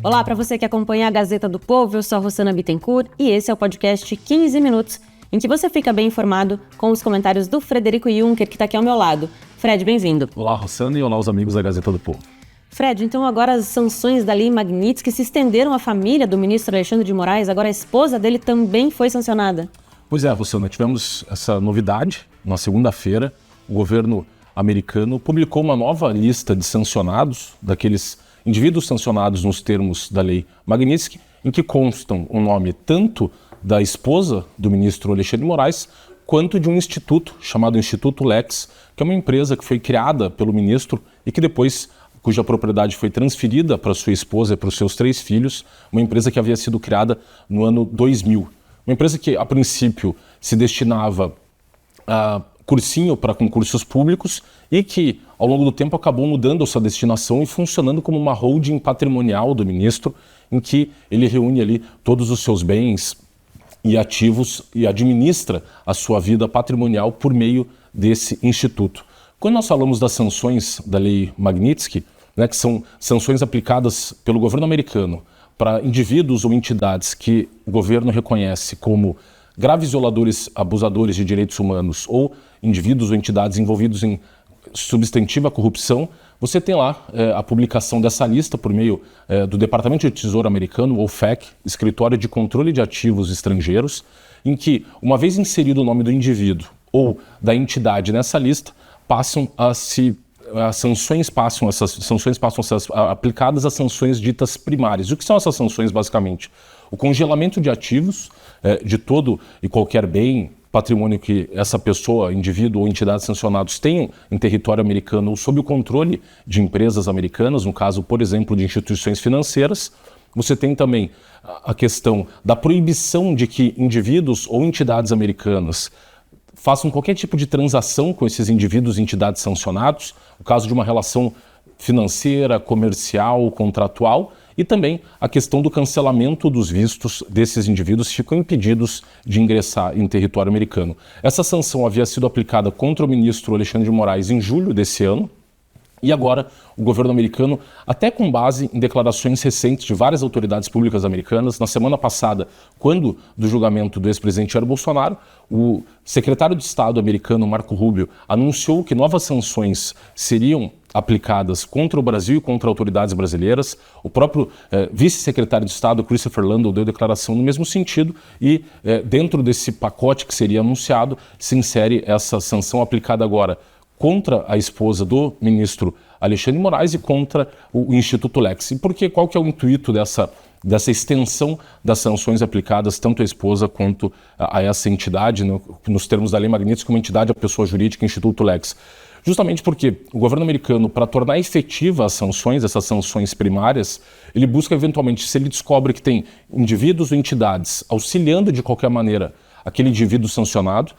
Olá, para você que acompanha a Gazeta do Povo, eu sou a Rossana Bittencourt e esse é o podcast 15 Minutos, em que você fica bem informado com os comentários do Frederico Juncker, que está aqui ao meu lado. Fred, bem-vindo. Olá, Rossana, e olá os amigos da Gazeta do Povo. Fred, então agora as sanções da Lei Magnitsky se estenderam à família do ministro Alexandre de Moraes, agora a esposa dele também foi sancionada. Pois é, Rossana, tivemos essa novidade na segunda-feira. O governo americano publicou uma nova lista de sancionados, daqueles indivíduos sancionados nos termos da Lei Magnitsky, em que constam o nome tanto da esposa do ministro Alexandre de Moraes, quanto de um instituto chamado Instituto Lex, que é uma empresa que foi criada pelo ministro e que depois, cuja propriedade foi transferida para sua esposa e para os seus 3 filhos, uma empresa que havia sido criada no ano 2000. Uma empresa que, a princípio, se destinava a cursinho para concursos públicos e que, ao longo do tempo, acabou mudando a sua destinação e funcionando como uma holding patrimonial do ministro, em que ele reúne ali todos os seus bens e ativos e administra a sua vida patrimonial por meio desse instituto. Quando nós falamos das sanções da Lei Magnitsky, que são sanções aplicadas pelo governo americano para indivíduos ou entidades que o governo reconhece como graves violadores, abusadores de direitos humanos ou indivíduos ou entidades envolvidos em substantiva corrupção, você tem lá a publicação dessa lista por meio do Departamento de Tesouro americano, ou FEC, Escritório de Controle de Ativos Estrangeiros, em que, uma vez inserido o nome do indivíduo ou da entidade nessa lista, essas sanções passam a ser aplicadas às sanções ditas primárias. O que são essas sanções, basicamente? O congelamento de ativos de todo e qualquer bem, patrimônio que essa pessoa, indivíduo ou entidades sancionados tenham em território americano ou sob o controle de empresas americanas, no caso, por exemplo, de instituições financeiras. Você tem também a questão da proibição de que indivíduos ou entidades americanas façam qualquer tipo de transação com esses indivíduos e entidades sancionados, no caso de uma relação financeira, comercial, contratual, e também a questão do cancelamento dos vistos desses indivíduos que ficam impedidos de ingressar em território americano. Essa sanção havia sido aplicada contra o ministro Alexandre de Moraes em julho desse ano, e agora o governo americano, até com base em declarações recentes de várias autoridades públicas americanas, na semana passada, quando do julgamento do ex-presidente Jair Bolsonaro, o secretário de Estado americano Marco Rubio anunciou que novas sanções seriam aplicadas contra o Brasil e contra autoridades brasileiras. O próprio vice-secretário de Estado, Christopher Landau, deu declaração no mesmo sentido e dentro desse pacote que seria anunciado se insere essa sanção aplicada agora contra a esposa do ministro Alexandre de Moraes e contra o Instituto Lex. E qual que é o intuito dessa extensão das sanções aplicadas tanto à esposa quanto a essa entidade, nos termos da Lei Magnitsky, como entidade, a pessoa jurídica, Instituto Lex? Justamente porque o governo americano, para tornar efetiva as sanções, essas sanções primárias, ele busca eventualmente, se ele descobre que tem indivíduos ou entidades auxiliando de qualquer maneira aquele indivíduo sancionado,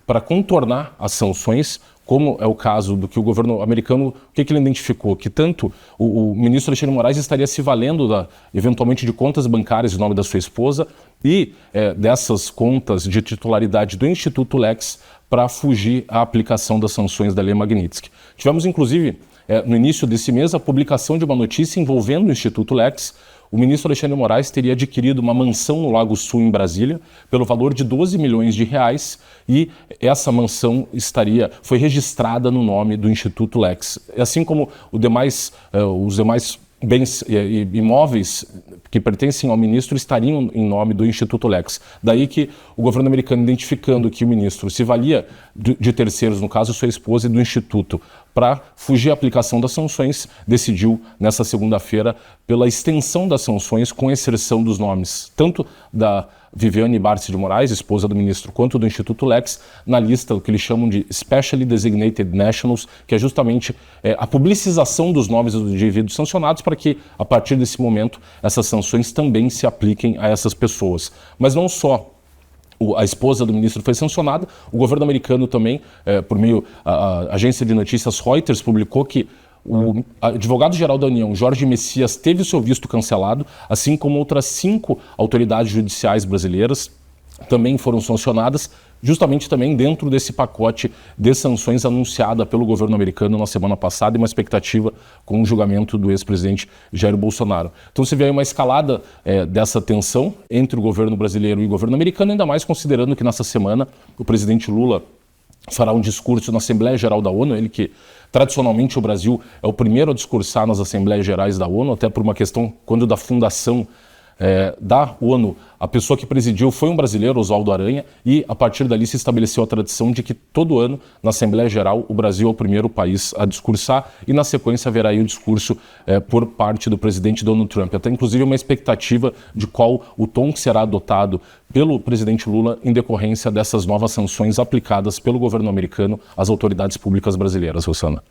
para contornar as sanções, como é o caso do que o governo americano, o que ele identificou? Que tanto o ministro Alexandre de Moraes estaria se valendo eventualmente de contas bancárias em nome da sua esposa e dessas contas de titularidade do Instituto Lex para fugir à aplicação das sanções da Lei Magnitsky. Tivemos, inclusive, no início desse mês, a publicação de uma notícia envolvendo o Instituto Lex. O ministro Alexandre de Moraes teria adquirido uma mansão no Lago Sul, em Brasília, pelo valor de 12 milhões de reais, e essa mansão foi registrada no nome do Instituto Lex. Assim como os demais bens e imóveis que pertencem ao ministro estariam em nome do Instituto Lex. Daí que o governo americano, identificando que o ministro se valia de terceiros, no caso sua esposa, e do Instituto, para fugir à aplicação das sanções, decidiu, nessa segunda-feira, pela extensão das sanções, com exceção dos nomes, tanto da Viviane Barsi de Moraes, esposa do ministro, quanto do Instituto Lex, na lista do que eles chamam de Specially Designated Nationals, que é justamente a publicização dos nomes dos indivíduos sancionados para que, a partir desse momento, essas sanções também se apliquem a essas pessoas. Mas não só a esposa do ministro foi sancionada, o governo americano também, por meio da agência de notícias Reuters, publicou que o advogado-geral da União, Jorge Messias, teve o seu visto cancelado, assim como outras 5 autoridades judiciais brasileiras também foram sancionadas justamente também dentro desse pacote de sanções anunciada pelo governo americano na semana passada e uma expectativa com o julgamento do ex-presidente Jair Bolsonaro. Então você vê aí uma escalada dessa tensão entre o governo brasileiro e o governo americano, ainda mais considerando que nessa semana o presidente Lula fará um discurso na Assembleia Geral da ONU, ele que tradicionalmente o Brasil é o primeiro a discursar nas Assembleias Gerais da ONU, até por uma questão, quando da fundação da ONU, a pessoa que presidiu foi um brasileiro, Oswaldo Aranha, e a partir dali se estabeleceu a tradição de que todo ano, na Assembleia Geral, o Brasil é o primeiro país a discursar e na sequência haverá aí o discurso por parte do presidente Donald Trump. Até inclusive uma expectativa de qual o tom que será adotado pelo presidente Lula em decorrência dessas novas sanções aplicadas pelo governo americano às autoridades públicas brasileiras, Rosana.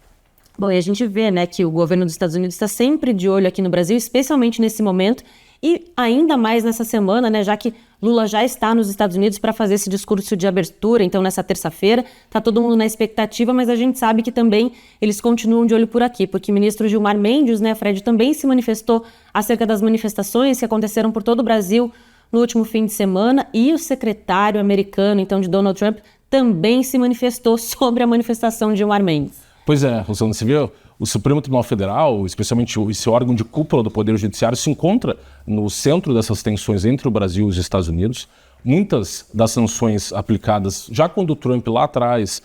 Bom, e a gente vê, né, que o governo dos Estados Unidos está sempre de olho aqui no Brasil, especialmente nesse momento, e ainda mais nessa semana, né, já que Lula já está nos Estados Unidos para fazer esse discurso de abertura, então nessa terça-feira, está todo mundo na expectativa, mas a gente sabe que também eles continuam de olho por aqui, porque o ministro Gilmar Mendes, né, Fred, também se manifestou acerca das manifestações que aconteceram por todo o Brasil no último fim de semana, e o secretário americano, então, de Donald Trump, também se manifestou sobre a manifestação de Gilmar Mendes. Pois é, Rosana, você viu? O Supremo Tribunal Federal, especialmente esse órgão de cúpula do Poder Judiciário, se encontra no centro dessas tensões entre o Brasil e os Estados Unidos. Muitas das sanções aplicadas, já quando o Trump lá atrás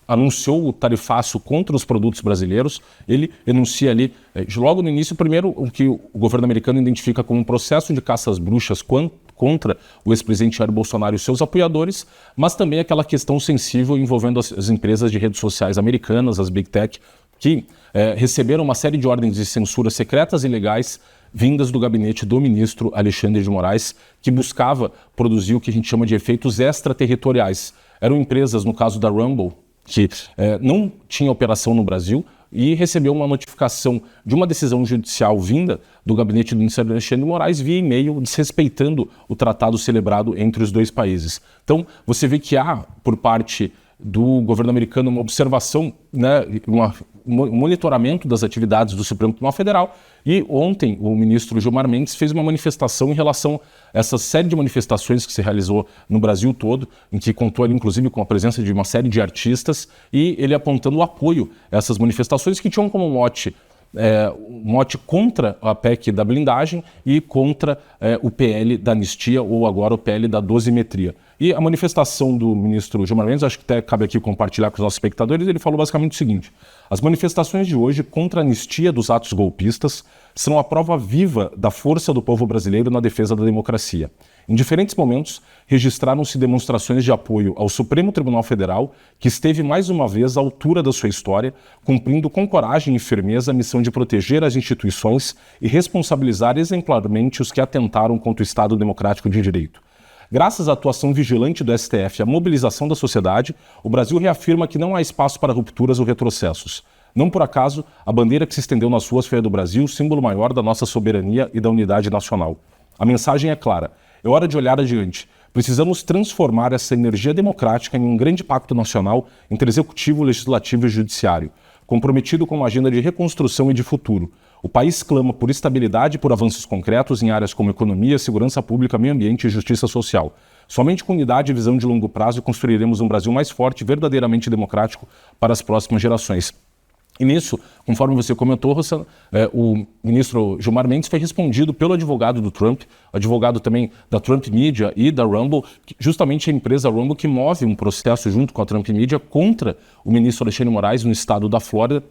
anunciou o tarifaço contra os produtos brasileiros, ele enuncia ali, logo no início, primeiro o que o governo americano identifica como um processo de caça às bruxas contra o ex-presidente Jair Bolsonaro e seus apoiadores, mas também aquela questão sensível envolvendo as empresas de redes sociais americanas, as Big Tech, que receberam uma série de ordens de censura secretas e ilegais vindas do gabinete do ministro Alexandre de Moraes, que buscava produzir o que a gente chama de efeitos extraterritoriais. Eram empresas, no caso da Rumble, que não tinha operação no Brasil e recebeu uma notificação de uma decisão judicial vinda do gabinete do ministro Alexandre de Moraes via e-mail, desrespeitando o tratado celebrado entre os dois países. Então, você vê que há, por parte do governo americano, uma observação, né, um monitoramento das atividades do Supremo Tribunal Federal, e ontem o ministro Gilmar Mendes fez uma manifestação em relação a essa série de manifestações que se realizou no Brasil todo, em que contou ali, inclusive, com a presença de uma série de artistas, e ele apontando o apoio a essas manifestações que tinham como mote contra a PEC da blindagem e contra o PL da anistia, ou agora o PL da dosimetria. E a manifestação do ministro Gilmar Mendes, acho que até cabe aqui compartilhar com os nossos espectadores, ele falou basicamente o seguinte: as manifestações de hoje contra a anistia dos atos golpistas são a prova viva da força do povo brasileiro na defesa da democracia. Em diferentes momentos, registraram-se demonstrações de apoio ao Supremo Tribunal Federal, que esteve mais uma vez à altura da sua história, cumprindo com coragem e firmeza a missão de proteger as instituições e responsabilizar exemplarmente os que atentaram contra o Estado Democrático de Direito. Graças à atuação vigilante do STF e à mobilização da sociedade, o Brasil reafirma que não há espaço para rupturas ou retrocessos. Não por acaso, a bandeira que se estendeu nas ruas foi a do Brasil, símbolo maior da nossa soberania e da unidade nacional. A mensagem é clara: é hora de olhar adiante. Precisamos transformar essa energia democrática em um grande pacto nacional entre executivo, legislativo e judiciário, comprometido com uma agenda de reconstrução e de futuro. O país clama por estabilidade e por avanços concretos em áreas como economia, segurança pública, meio ambiente e justiça social. Somente com unidade e visão de longo prazo construiremos um Brasil mais forte e verdadeiramente democrático para as próximas gerações. E nisso, conforme você comentou, Rossana, o ministro Gilmar Mendes foi respondido pelo advogado do Trump, advogado também da Trump Media e da Rumble, justamente a empresa Rumble que move um processo junto com a Trump Media contra o ministro Alexandre de Moraes no estado da Flórida,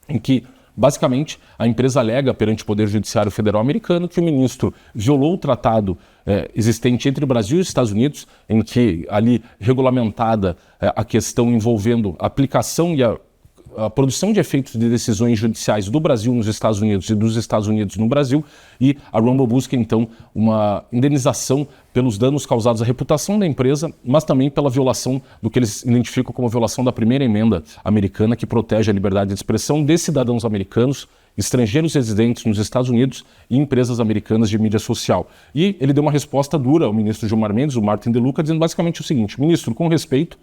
em que basicamente, a empresa alega perante o Poder Judiciário Federal americano que o ministro violou o tratado existente entre o Brasil e os Estados Unidos, em que ali regulamentada a questão envolvendo a aplicação e a produção de efeitos de decisões judiciais do Brasil nos Estados Unidos e dos Estados Unidos no Brasil, e a Rumble busca então uma indenização pelos danos causados à reputação da empresa, mas também pela violação do que eles identificam como violação da primeira emenda americana, que protege a liberdade de expressão de cidadãos americanos, estrangeiros residentes nos Estados Unidos e empresas americanas de mídia social. E ele deu uma resposta dura ao ministro Gilmar Mendes, o Martin De Luca, dizendo basicamente o seguinte: ministro, com respeito,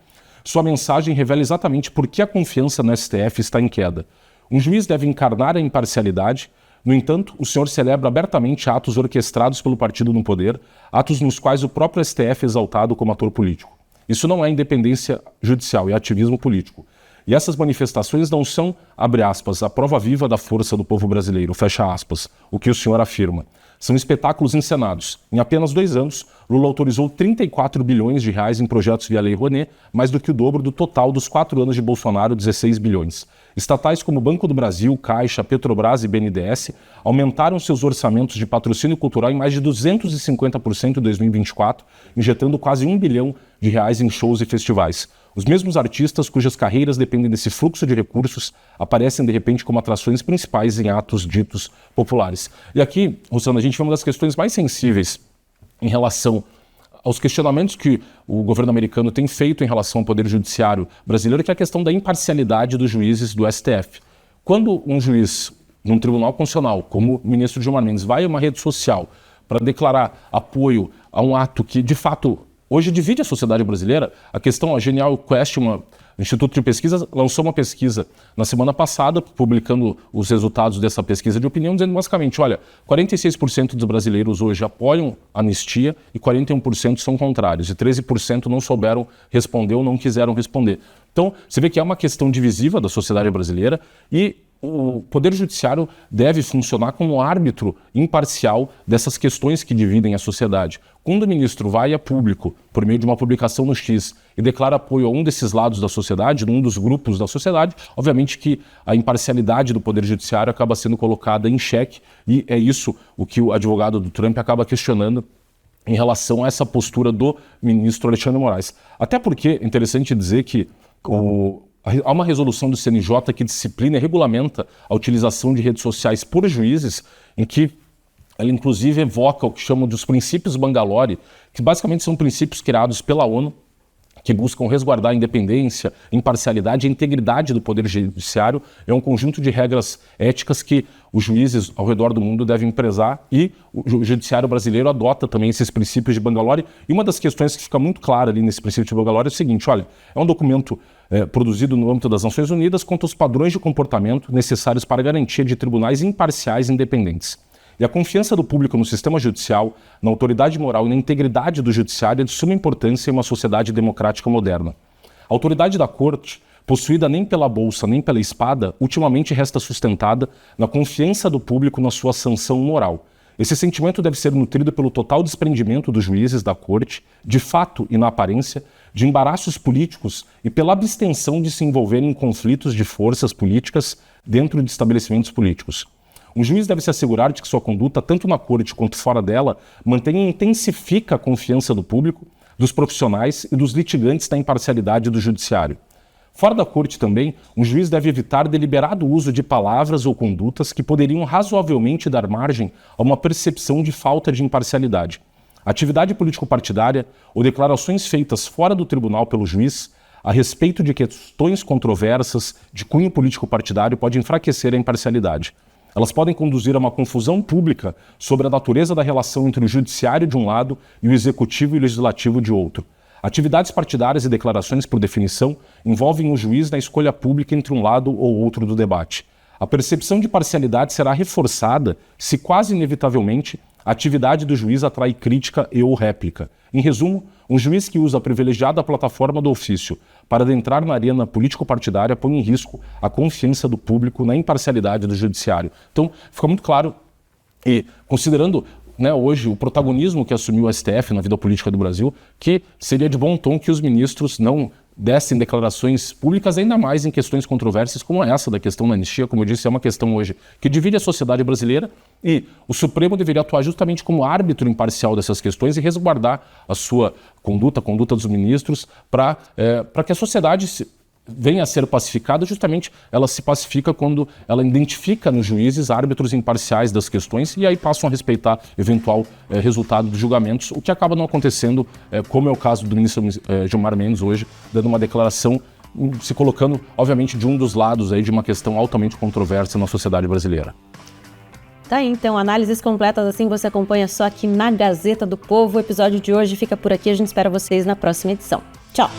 sua mensagem revela exatamente por que a confiança no STF está em queda. Um juiz deve encarnar a imparcialidade. No entanto, o senhor celebra abertamente atos orquestrados pelo partido no poder, atos nos quais o próprio STF é exaltado como ator político. Isso não é independência judicial, é ativismo político. E essas manifestações não são, abre aspas, a prova viva da força do povo brasileiro, fecha aspas, o que o senhor afirma. São espetáculos encenados. Em apenas 2 anos, Lula autorizou 34 bilhões de reais em projetos via Lei Rouanet, mais do que o dobro do total dos 4 anos de Bolsonaro, 16 bilhões. Estatais como Banco do Brasil, Caixa, Petrobras e BNDES aumentaram seus orçamentos de patrocínio cultural em mais de 250% em 2024, injetando quase 1 bilhão de reais em shows e festivais. Os mesmos artistas cujas carreiras dependem desse fluxo de recursos aparecem de repente como atrações principais em atos ditos populares. E aqui, Rossana, a gente vê uma das questões mais sensíveis em relação aos questionamentos que o governo americano tem feito em relação ao poder judiciário brasileiro, que é a questão da imparcialidade dos juízes do STF. Quando um juiz num tribunal constitucional, como o ministro Gilmar Mendes, vai a uma rede social para declarar apoio a um ato que, de fato, hoje divide a sociedade brasileira, a questão, a Genial Quest, o Instituto de Pesquisa, lançou uma pesquisa na semana passada, publicando os resultados dessa pesquisa de opinião, dizendo basicamente, olha, 46% dos brasileiros hoje apoiam a anistia e 41% são contrários, e 13% não souberam responder ou não quiseram responder. Então, você vê que é uma questão divisiva da sociedade brasileira e o Poder Judiciário deve funcionar como árbitro imparcial dessas questões que dividem a sociedade. Quando o ministro vai a público, por meio de uma publicação no X, e declara apoio a um desses lados da sociedade, num dos grupos da sociedade, obviamente que a imparcialidade do Poder Judiciário acaba sendo colocada em xeque, e é isso o que o advogado do Trump acaba questionando em relação a essa postura do ministro Alexandre de Moraes. Até porque é interessante dizer que há uma resolução do CNJ que disciplina e regulamenta a utilização de redes sociais por juízes, em que ela inclusive evoca o que chamam de os princípios Bangalore, que basicamente são princípios criados pela ONU, que buscam resguardar a independência, imparcialidade e integridade do Poder Judiciário. É um conjunto de regras éticas que os juízes ao redor do mundo devem prezar e o Judiciário brasileiro adota também esses princípios de Bangalore. E uma das questões que fica muito clara ali nesse princípio de Bangalore é o seguinte, olha, é um documento produzido no âmbito das Nações Unidas quanto aos padrões de comportamento necessários para a garantia de tribunais imparciais e independentes. E a confiança do público no sistema judicial, na autoridade moral e na integridade do judiciário é de suma importância em uma sociedade democrática moderna. A autoridade da corte, possuída nem pela bolsa nem pela espada, ultimamente resta sustentada na confiança do público na sua sanção moral. Esse sentimento deve ser nutrido pelo total desprendimento dos juízes da corte, de fato e na aparência, de embaraços políticos e pela abstenção de se envolverem em conflitos de forças políticas dentro de estabelecimentos políticos. Um juiz deve se assegurar de que sua conduta, tanto na corte quanto fora dela, mantenha e intensifica a confiança do público, dos profissionais e dos litigantes na imparcialidade do judiciário. Fora da corte também, um juiz deve evitar deliberado uso de palavras ou condutas que poderiam razoavelmente dar margem a uma percepção de falta de imparcialidade. Atividade político-partidária ou declarações feitas fora do tribunal pelo juiz a respeito de questões controversas de cunho político-partidário pode enfraquecer a imparcialidade. Elas podem conduzir a uma confusão pública sobre a natureza da relação entre o judiciário de um lado e o executivo e o legislativo de outro. Atividades partidárias e declarações, por definição, envolvem o juiz na escolha pública entre um lado ou outro do debate. A percepção de parcialidade será reforçada se, quase inevitavelmente, a atividade do juiz atrai crítica e ou réplica. Em resumo, um juiz que usa a privilegiada plataforma do ofício para adentrar na arena político-partidária põe em risco a confiança do público na imparcialidade do judiciário. Então, fica muito claro, e considerando hoje o protagonismo que assumiu o STF na vida política do Brasil, que seria de bom tom que os ministros não dessem declarações públicas, ainda mais em questões controversas como essa da questão da anistia. Como eu disse, é uma questão hoje que divide a sociedade brasileira e o Supremo deveria atuar justamente como árbitro imparcial dessas questões e resguardar a sua conduta, a conduta dos ministros, para que a sociedade venha a ser pacificada. Justamente ela se pacifica quando ela identifica nos juízes árbitros imparciais das questões e aí passam a respeitar eventual resultado dos julgamentos, o que acaba não acontecendo, como é o caso do ministro Gilmar Mendes hoje, dando uma declaração, se colocando, obviamente, de um dos lados aí de uma questão altamente controversa na sociedade brasileira. Tá aí, então, análises completas assim você acompanha só aqui na Gazeta do Povo. O episódio de hoje fica por aqui, a gente espera vocês na próxima edição. Tchau!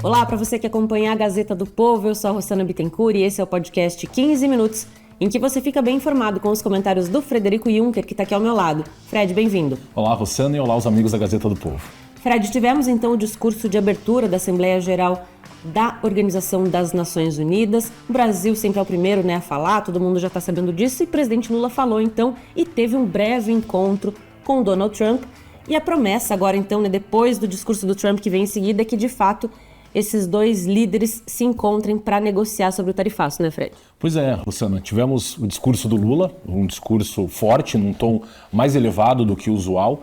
Olá, para você que acompanha a Gazeta do Povo, eu sou a Rossana Bittencourt e esse é o podcast 15 Minutos, em que você fica bem informado com os comentários do Frederico Juncker, que está aqui ao meu lado. Fred, bem-vindo. Olá, Rossana, e olá os amigos da Gazeta do Povo. Fred, tivemos então o discurso de abertura da Assembleia Geral da Organização das Nações Unidas. O Brasil sempre é o primeiro, a falar, todo mundo já está sabendo disso, e o presidente Lula falou então e teve um breve encontro com Donald Trump. E a promessa agora então, depois do discurso do Trump que vem em seguida, é que de fato esses dois líderes se encontrem para negociar sobre o tarifaço, né, Fred? Pois é, Rossana, tivemos o discurso do Lula, um discurso forte, num tom mais elevado do que o usual,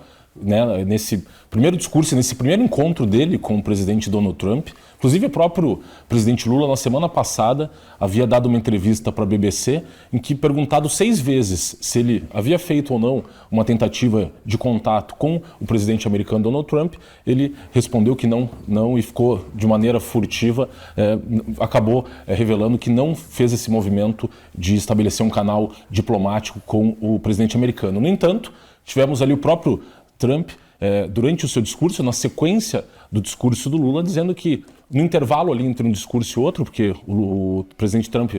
nesse primeiro discurso, nesse primeiro encontro dele com o presidente Donald Trump. Inclusive, o próprio presidente Lula, na semana passada, havia dado uma entrevista para a BBC em que, perguntado 6 vezes se ele havia feito ou não uma tentativa de contato com o presidente americano Donald Trump, ele respondeu que não e ficou de maneira furtiva, acabou revelando que não fez esse movimento de estabelecer um canal diplomático com o presidente americano. No entanto, tivemos ali o próprio Trump, durante o seu discurso, na sequência do discurso do Lula, dizendo que no intervalo ali entre um discurso e outro, porque o presidente Trump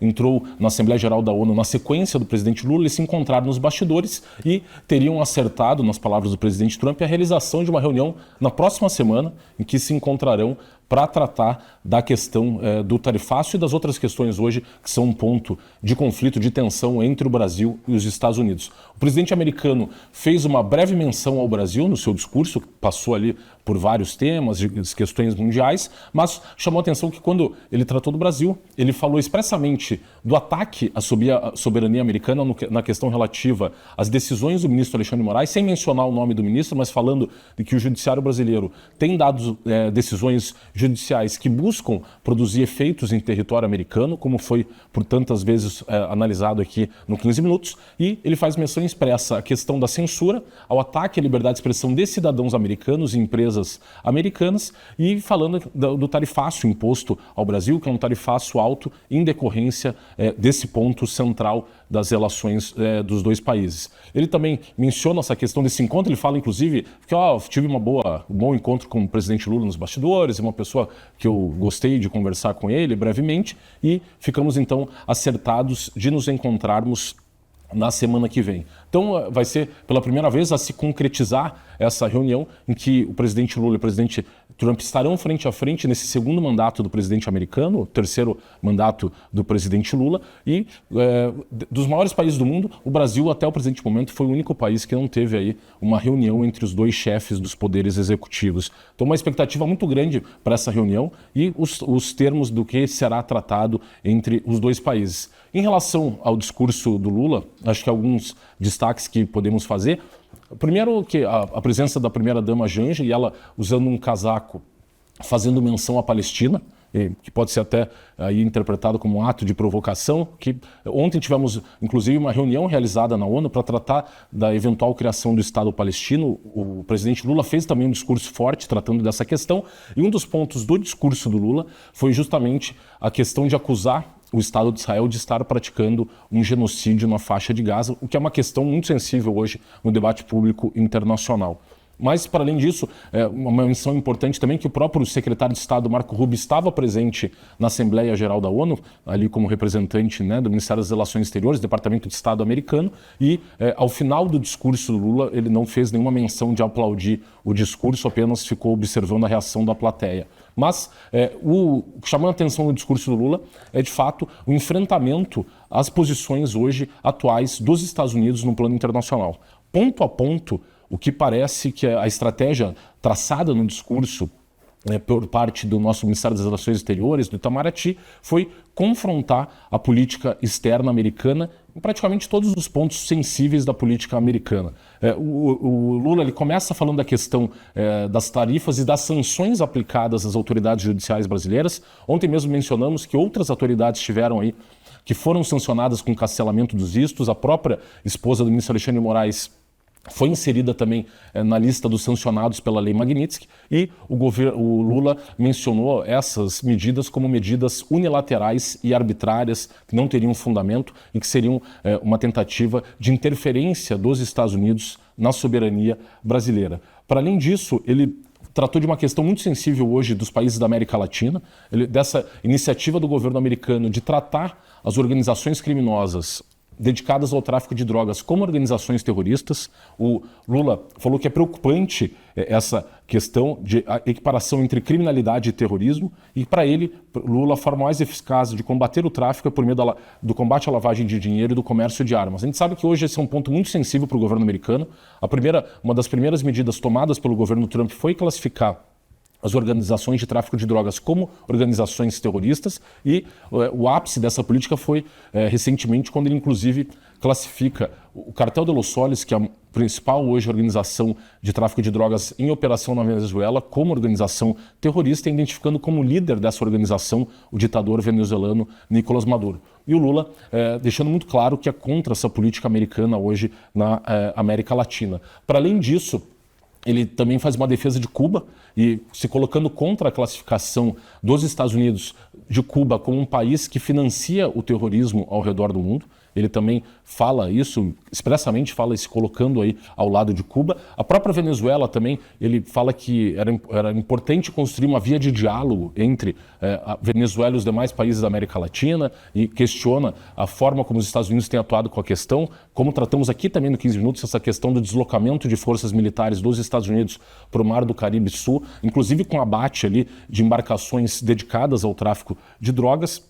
entrou na Assembleia Geral da ONU na sequência do presidente Lula, eles se encontraram nos bastidores e teriam acertado, nas palavras do presidente Trump, a realização de uma reunião na próxima semana em que se encontrarão para tratar da questão do tarifaço e das outras questões hoje que são um ponto de conflito, de tensão entre o Brasil e os Estados Unidos. O presidente americano fez uma breve menção ao Brasil no seu discurso, que passou ali por vários temas, de questões mundiais, mas chamou a atenção que quando ele tratou do Brasil, ele falou expressamente do ataque à soberania americana na questão relativa às decisões do ministro Alexandre de Moraes, sem mencionar o nome do ministro, mas falando de que o judiciário brasileiro tem dado decisões judiciais que buscam produzir efeitos em território americano, como foi por tantas vezes analisado aqui no 15 Minutos, e ele faz menção expressa à questão da censura, ao ataque à liberdade de expressão de cidadãos americanos e empresas americanas, e falando do tarifaço imposto ao Brasil, que é um tarifaço alto em decorrência desse ponto central das relações dos dois países. Ele também menciona essa questão desse encontro, ele fala inclusive que tive um bom encontro com o presidente Lula nos bastidores, uma pessoa que eu gostei de conversar com ele brevemente, e ficamos então acertados de nos encontrarmos na semana que vem. Então vai ser pela primeira vez a se concretizar essa reunião em que o presidente Lula e o presidente Trump estarão frente a frente nesse segundo mandato do presidente americano, o terceiro mandato do presidente Lula, e dos maiores países do mundo, o Brasil até o presente momento foi o único país que não teve aí uma reunião entre os dois chefes dos poderes executivos. Então uma expectativa muito grande para essa reunião e os termos do que será tratado entre os dois países. Em relação ao discurso do Lula, acho que alguns destaques que podemos fazer. Primeiro, que a presença da primeira-dama Janja, e ela usando um casaco fazendo menção à Palestina, que pode ser até aí interpretado como um ato de provocação, que ontem tivemos inclusive uma reunião realizada na ONU para tratar da eventual criação do Estado palestino. O presidente Lula fez também um discurso forte tratando dessa questão, e um dos pontos do discurso do Lula foi justamente a questão de acusar o Estado de Israel de estar praticando um genocídio na faixa de Gaza, o que é uma questão muito sensível hoje no debate público internacional. Mas, para além disso, uma menção importante também que o próprio secretário de Estado, Marco Rubio, estava presente na Assembleia Geral da ONU, ali como representante do Ministério das Relações Exteriores, Departamento de Estado americano, e ao final do discurso do Lula, ele não fez nenhuma menção de aplaudir o discurso, apenas ficou observando a reação da plateia. Mas o que chamou a atenção no discurso do Lula é, de fato, o enfrentamento às posições hoje atuais dos Estados Unidos no plano internacional. Ponto a ponto, o que parece que a estratégia traçada no discurso por parte do nosso Ministério das Relações Exteriores, do Itamaraty, foi confrontar a política externa americana em praticamente todos os pontos sensíveis da política americana. O Lula ele começa falando da questão das tarifas e das sanções aplicadas às autoridades judiciais brasileiras. Ontem mesmo mencionamos que outras autoridades tiveram aí, que foram sancionadas com cancelamento dos vistos. A própria esposa do ministro Alexandre de Moraes foi inserida também na lista dos sancionados pela Lei Magnitsky, e o Lula mencionou essas medidas como medidas unilaterais e arbitrárias, que não teriam fundamento e que seriam uma tentativa de interferência dos Estados Unidos na soberania brasileira. Para além disso, ele tratou de uma questão muito sensível hoje dos países da América Latina, dessa iniciativa do governo americano de tratar as organizações criminosas dedicadas ao tráfico de drogas como organizações terroristas. O Lula falou que é preocupante essa questão de equiparação entre criminalidade e terrorismo, e para ele, Lula, a forma mais eficaz de combater o tráfico é por meio do combate à lavagem de dinheiro e do comércio de armas. A gente sabe que hoje esse é um ponto muito sensível para o governo americano. Uma das primeiras medidas tomadas pelo governo Trump foi classificar as organizações de tráfico de drogas como organizações terroristas, e o ápice dessa política foi recentemente, quando ele inclusive classifica o Cartel de Los Soles, que é a principal hoje organização de tráfico de drogas em operação na Venezuela, como organização terrorista, identificando como líder dessa organização o ditador venezuelano Nicolás Maduro. E o Lula deixando muito claro que é contra essa política americana hoje na América Latina. Para além disso, ele também faz uma defesa de Cuba e se colocando contra a classificação dos Estados Unidos de Cuba como um país que financia o terrorismo ao redor do mundo. Ele também fala isso, expressamente fala se colocando aí ao lado de Cuba. A própria Venezuela também, ele fala que era importante construir uma via de diálogo entre a Venezuela e os demais países da América Latina, e questiona a forma como os Estados Unidos têm atuado com a questão, como tratamos aqui também no 15 Minutos, essa questão do deslocamento de forças militares dos Estados Unidos para o Mar do Caribe Sul, inclusive com abate ali de embarcações dedicadas ao tráfico de drogas.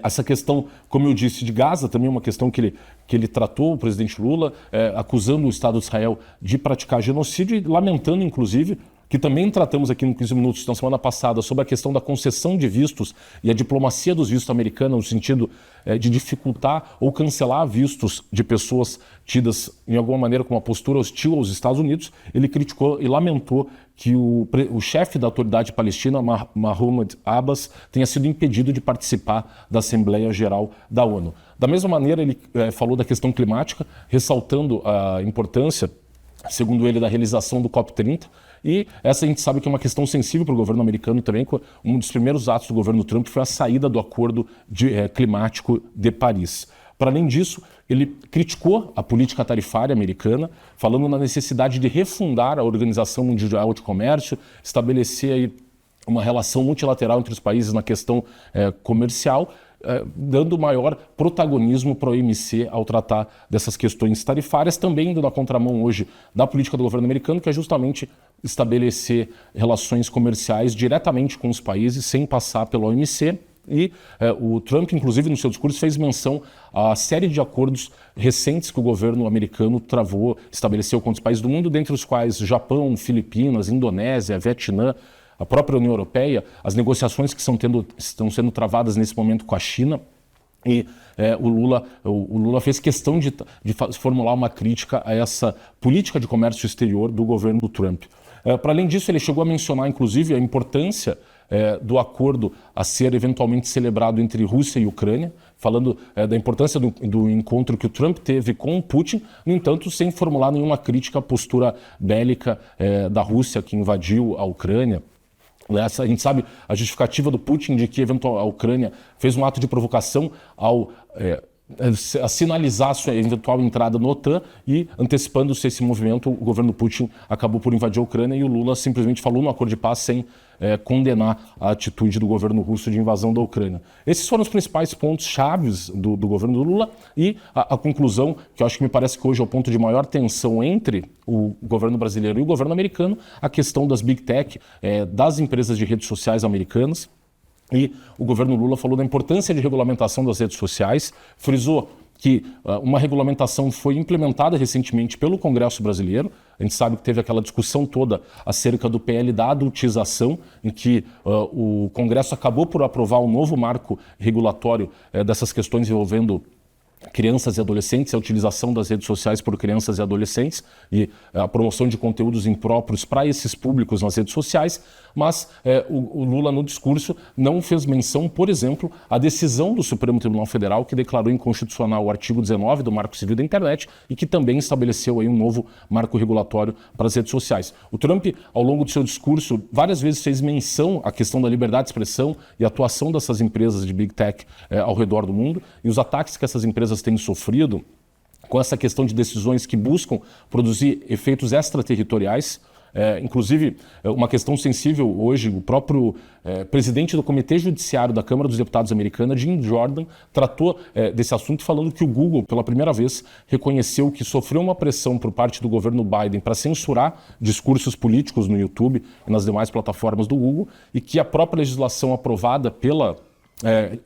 Essa questão, como eu disse, de Gaza, também é uma questão que ele tratou, o presidente Lula, acusando o Estado de Israel de praticar genocídio e lamentando, inclusive, que também tratamos aqui no 15 Minutos na semana passada sobre a questão da concessão de vistos e a diplomacia dos vistos americanos no sentido de dificultar ou cancelar vistos de pessoas tidas, de alguma maneira, com uma postura hostil aos Estados Unidos. Ele criticou e lamentou que o chefe da autoridade palestina, Mahmoud Abbas, tenha sido impedido de participar da Assembleia Geral da ONU. Da mesma maneira, ele falou da questão climática, ressaltando a importância, segundo ele, da realização do COP30, e essa a gente sabe que é uma questão sensível para o governo americano também. Um dos primeiros atos do governo Trump foi a saída do Acordo Climático de Paris. Para além disso, ele criticou a política tarifária americana, falando na necessidade de refundar a Organização Mundial de Comércio, estabelecer aí uma relação multilateral entre os países na questão comercial, dando maior protagonismo para a OMC ao tratar dessas questões tarifárias, também indo na contramão hoje da política do governo americano, que é justamente estabelecer relações comerciais diretamente com os países, sem passar pela OMC. E o Trump, inclusive, no seu discurso, fez menção à série de acordos recentes que o governo americano estabeleceu com os países do mundo, dentre os quais Japão, Filipinas, Indonésia, Vietnã, a própria União Europeia, as negociações que estão sendo travadas nesse momento com a China. E o Lula fez questão de formular uma crítica a essa política de comércio exterior do governo do Trump. Para além disso, ele chegou a mencionar, inclusive, a importância do acordo a ser eventualmente celebrado entre Rússia e Ucrânia, falando da importância do encontro que o Trump teve com o Putin, no entanto, sem formular nenhuma crítica à postura bélica da Rússia que invadiu a Ucrânia. A gente sabe a justificativa do Putin de que a Ucrânia fez um ato de provocação ao sinalizar sua eventual entrada na OTAN, e antecipando-se esse movimento, o governo Putin acabou por invadir a Ucrânia, e o Lula simplesmente falou no acordo de paz sem condenar a atitude do governo russo de invasão da Ucrânia. Esses foram os principais pontos chaves do governo do Lula, e a conclusão, que eu acho que me parece que hoje é o ponto de maior tensão entre o governo brasileiro e o governo americano, a questão das Big Tech, das empresas de redes sociais americanas. E o governo Lula falou da importância de regulamentação das redes sociais, frisou que uma regulamentação foi implementada recentemente pelo Congresso brasileiro. A gente sabe que teve aquela discussão toda acerca do PL da adultização, em que o Congresso acabou por aprovar um novo marco regulatório dessas questões envolvendo crianças e adolescentes, a utilização das redes sociais por crianças e adolescentes e a promoção de conteúdos impróprios para esses públicos nas redes sociais, mas o Lula no discurso não fez menção, por exemplo, à decisão do Supremo Tribunal Federal que declarou inconstitucional o artigo 19 do Marco Civil da Internet e que também estabeleceu aí um novo marco regulatório para as redes sociais. O Trump, ao longo do seu discurso, várias vezes fez menção à questão da liberdade de expressão e atuação dessas empresas de Big Tech ao redor do mundo, e os ataques que essas empresas têm sofrido com essa questão de decisões que buscam produzir efeitos extraterritoriais. Inclusive, uma questão sensível hoje, o próprio presidente do Comitê Judiciário da Câmara dos Deputados americana, Jim Jordan, tratou desse assunto falando que o Google, pela primeira vez, reconheceu que sofreu uma pressão por parte do governo Biden para censurar discursos políticos no YouTube e nas demais plataformas do Google, e que a própria legislação aprovada pela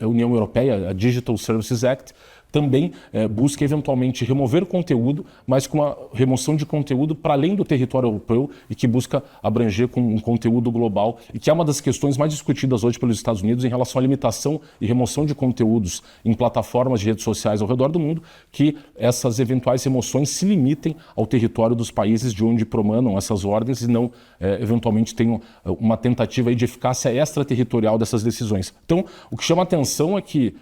União Europeia, a Digital Services Act, também busca eventualmente remover conteúdo, mas com uma remoção de conteúdo para além do território europeu e que busca abranger com um conteúdo global, e que é uma das questões mais discutidas hoje pelos Estados Unidos em relação à limitação e remoção de conteúdos em plataformas de redes sociais ao redor do mundo, que essas eventuais remoções se limitem ao território dos países de onde promanam essas ordens e não eventualmente tenham uma tentativa aí de eficácia extraterritorial dessas decisões. Então, o que chama a atenção é que,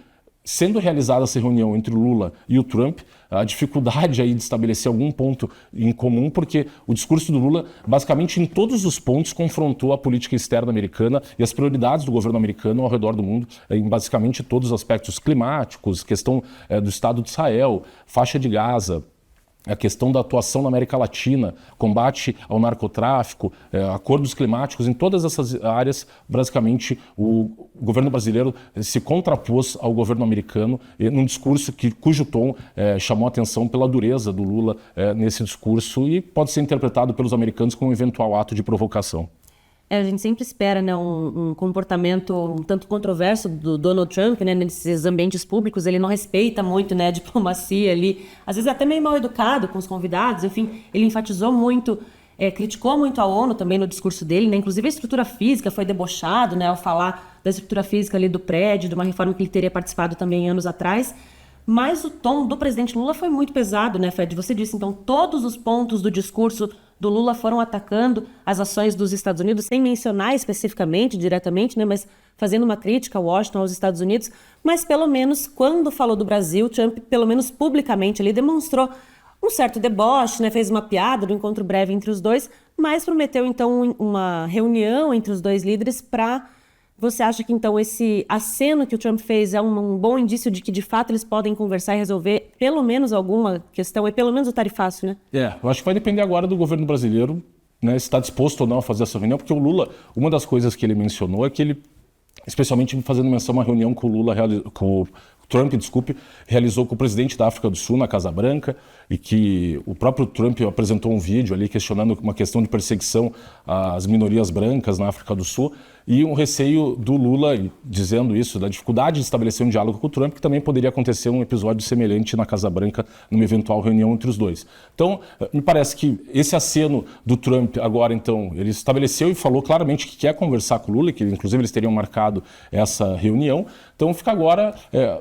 sendo realizada essa reunião entre o Lula e o Trump, a dificuldade aí de estabelecer algum ponto em comum, porque o discurso do Lula, basicamente em todos os pontos, confrontou a política externa americana e as prioridades do governo americano ao redor do mundo, em basicamente todos os aspectos climáticos, questão do Estado de Israel, faixa de Gaza, a questão da atuação na América Latina, combate ao narcotráfico, acordos climáticos, em todas essas áreas, basicamente, o governo brasileiro se contrapôs ao governo americano num discurso cujo tom chamou a atenção pela dureza do Lula nesse discurso e pode ser interpretado pelos americanos como um eventual ato de provocação. A gente sempre espera, né, um comportamento um tanto controverso do Donald Trump, né, nesses ambientes públicos. Ele não respeita muito, né, a diplomacia ali, às vezes até meio mal educado com os convidados. Enfim, ele enfatizou muito, criticou muito a ONU também no discurso dele, né, inclusive a estrutura física foi debochado, né, ao falar da estrutura física ali do prédio, de uma reforma que ele teria participado também anos atrás. Mas o tom do presidente Lula foi muito pesado, né, Fred? Você disse, então, todos os pontos do discurso do Lula foram atacando as ações dos Estados Unidos, sem mencionar especificamente, diretamente, né, mas fazendo uma crítica a Washington, aos Estados Unidos. Mas, pelo menos, quando falou do Brasil, Trump, pelo menos publicamente, ele demonstrou um certo deboche, né, fez uma piada do encontro breve entre os dois, mas prometeu, então, uma reunião entre os dois líderes para... Você acha que, então, esse aceno que o Trump fez é um bom indício de que, de fato, eles podem conversar e resolver pelo menos alguma questão, e pelo menos o tarifaço, né? Eu acho que vai depender agora do governo brasileiro, né, se está disposto ou não a fazer essa reunião, porque o Lula, uma das coisas que ele mencionou é que ele, especialmente fazendo menção a uma reunião que o Trump, realizou com o presidente da África do Sul na Casa Branca, e que o próprio Trump apresentou um vídeo ali questionando uma questão de perseguição às minorias brancas na África do Sul, e um receio do Lula, dizendo isso, da dificuldade de estabelecer um diálogo com o Trump, que também poderia acontecer um episódio semelhante na Casa Branca, numa eventual reunião entre os dois. Então, me parece que esse aceno do Trump agora, então, ele estabeleceu e falou claramente que quer conversar com o Lula, que inclusive eles teriam marcado essa reunião. Então, fica agora,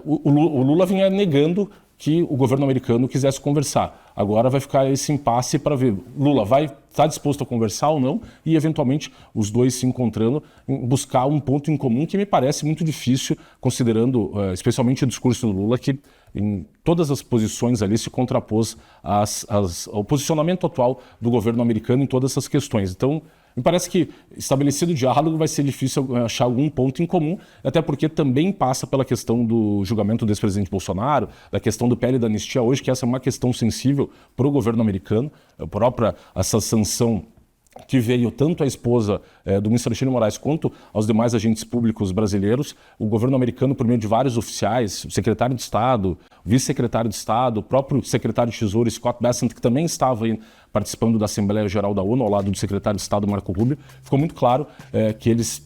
o Lula vinha negando que o governo americano quisesse conversar. Agora vai ficar esse impasse para ver, Lula vai estar disposto a conversar ou não, e eventualmente os dois se encontrando, em buscar um ponto em comum que me parece muito difícil, considerando especialmente o discurso do Lula, que em todas as posições ali se contrapôs ao posicionamento atual do governo americano em todas essas questões. Então, me parece que, estabelecido o diálogo, vai ser difícil achar algum ponto em comum, até porque também passa pela questão do julgamento do ex-presidente Bolsonaro, da questão do PL da anistia hoje, que essa é uma questão sensível para o governo americano. A própria essa sanção que veio tanto à esposa do ministro Alexandre de Moraes quanto aos demais agentes públicos brasileiros, o governo americano, por meio de vários oficiais, o secretário de Estado, o vice-secretário de Estado, o próprio secretário de Tesouro, Scott Bessent, que também estava aí participando da Assembleia Geral da ONU, ao lado do secretário de Estado, Marco Rubio, ficou muito claro que eles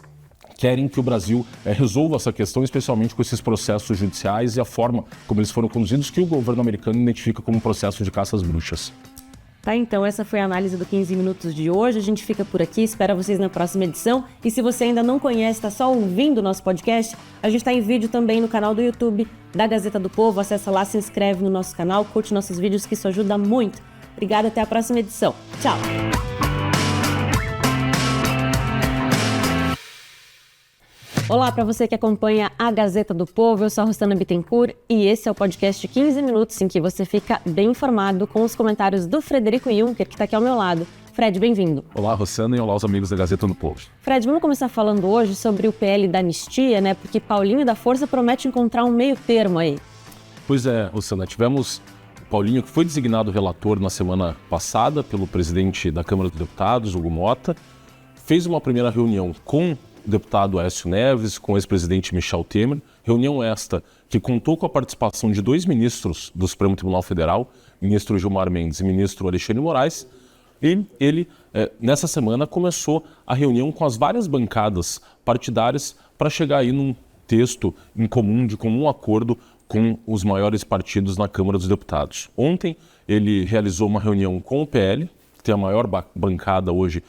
querem que o Brasil resolva essa questão, especialmente com esses processos judiciais e a forma como eles foram conduzidos, que o governo americano identifica como um processo de caça às bruxas. Tá, então essa foi a análise do 15 Minutos de hoje. A gente fica por aqui, espero vocês na próxima edição. E se você ainda não conhece, está só ouvindo o nosso podcast, a gente está em vídeo também no canal do YouTube da Gazeta do Povo. Acessa lá, se inscreve no nosso canal, curte nossos vídeos, que isso ajuda muito. Obrigada, até a próxima edição. Tchau! Olá para você que acompanha a Gazeta do Povo, eu sou a Rosana Bittencourt e esse é o podcast 15 Minutos, em que você fica bem informado com os comentários do Frederico Juncker, que está aqui ao meu lado. Fred, bem-vindo. Olá, Rosana, e olá aos amigos da Gazeta do Povo. Fred, vamos começar falando hoje sobre o PL da anistia, né? Porque Paulinho da Força promete encontrar um meio termo aí. Pois é, Rosana, tivemos Paulinho, que foi designado relator na semana passada pelo presidente da Câmara dos Deputados, Hugo Motta, fez uma primeira reunião com o deputado Aécio Neves, com o ex-presidente Michel Temer, reunião esta que contou com a participação de 2 ministros do Supremo Tribunal Federal, ministro Gilmar Mendes e ministro Alexandre de Moraes, e ele, nessa semana, começou a reunião com as várias bancadas partidárias para chegar aí num texto em comum, de comum acordo com os maiores partidos na Câmara dos Deputados. Ontem ele realizou uma reunião com o PL, que tem a maior bancada hoje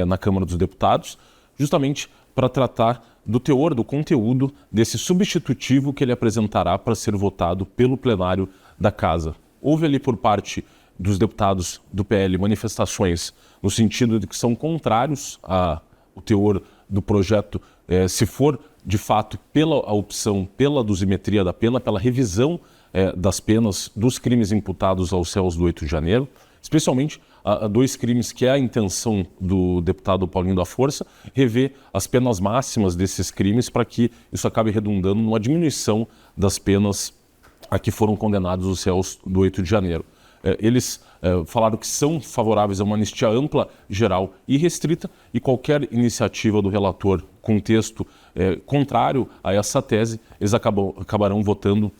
na Câmara dos Deputados, justamente para tratar do teor, do conteúdo desse substitutivo que ele apresentará para ser votado pelo plenário da Casa. Houve ali por parte dos deputados do PL manifestações no sentido de que são contrários ao teor do projeto, se for de fato pela opção, pela dosimetria da pena, pela revisão das penas dos crimes imputados aos réus do 8 de janeiro, especialmente a 2 crimes que é a intenção do deputado Paulinho da Força, rever as penas máximas desses crimes para que isso acabe redundando numa diminuição das penas a que foram condenados os réus do 8 de janeiro. Eles falaram que são favoráveis a uma anistia ampla, geral e restrita, e qualquer iniciativa do relator com texto contrário a essa tese, eles acabarão votando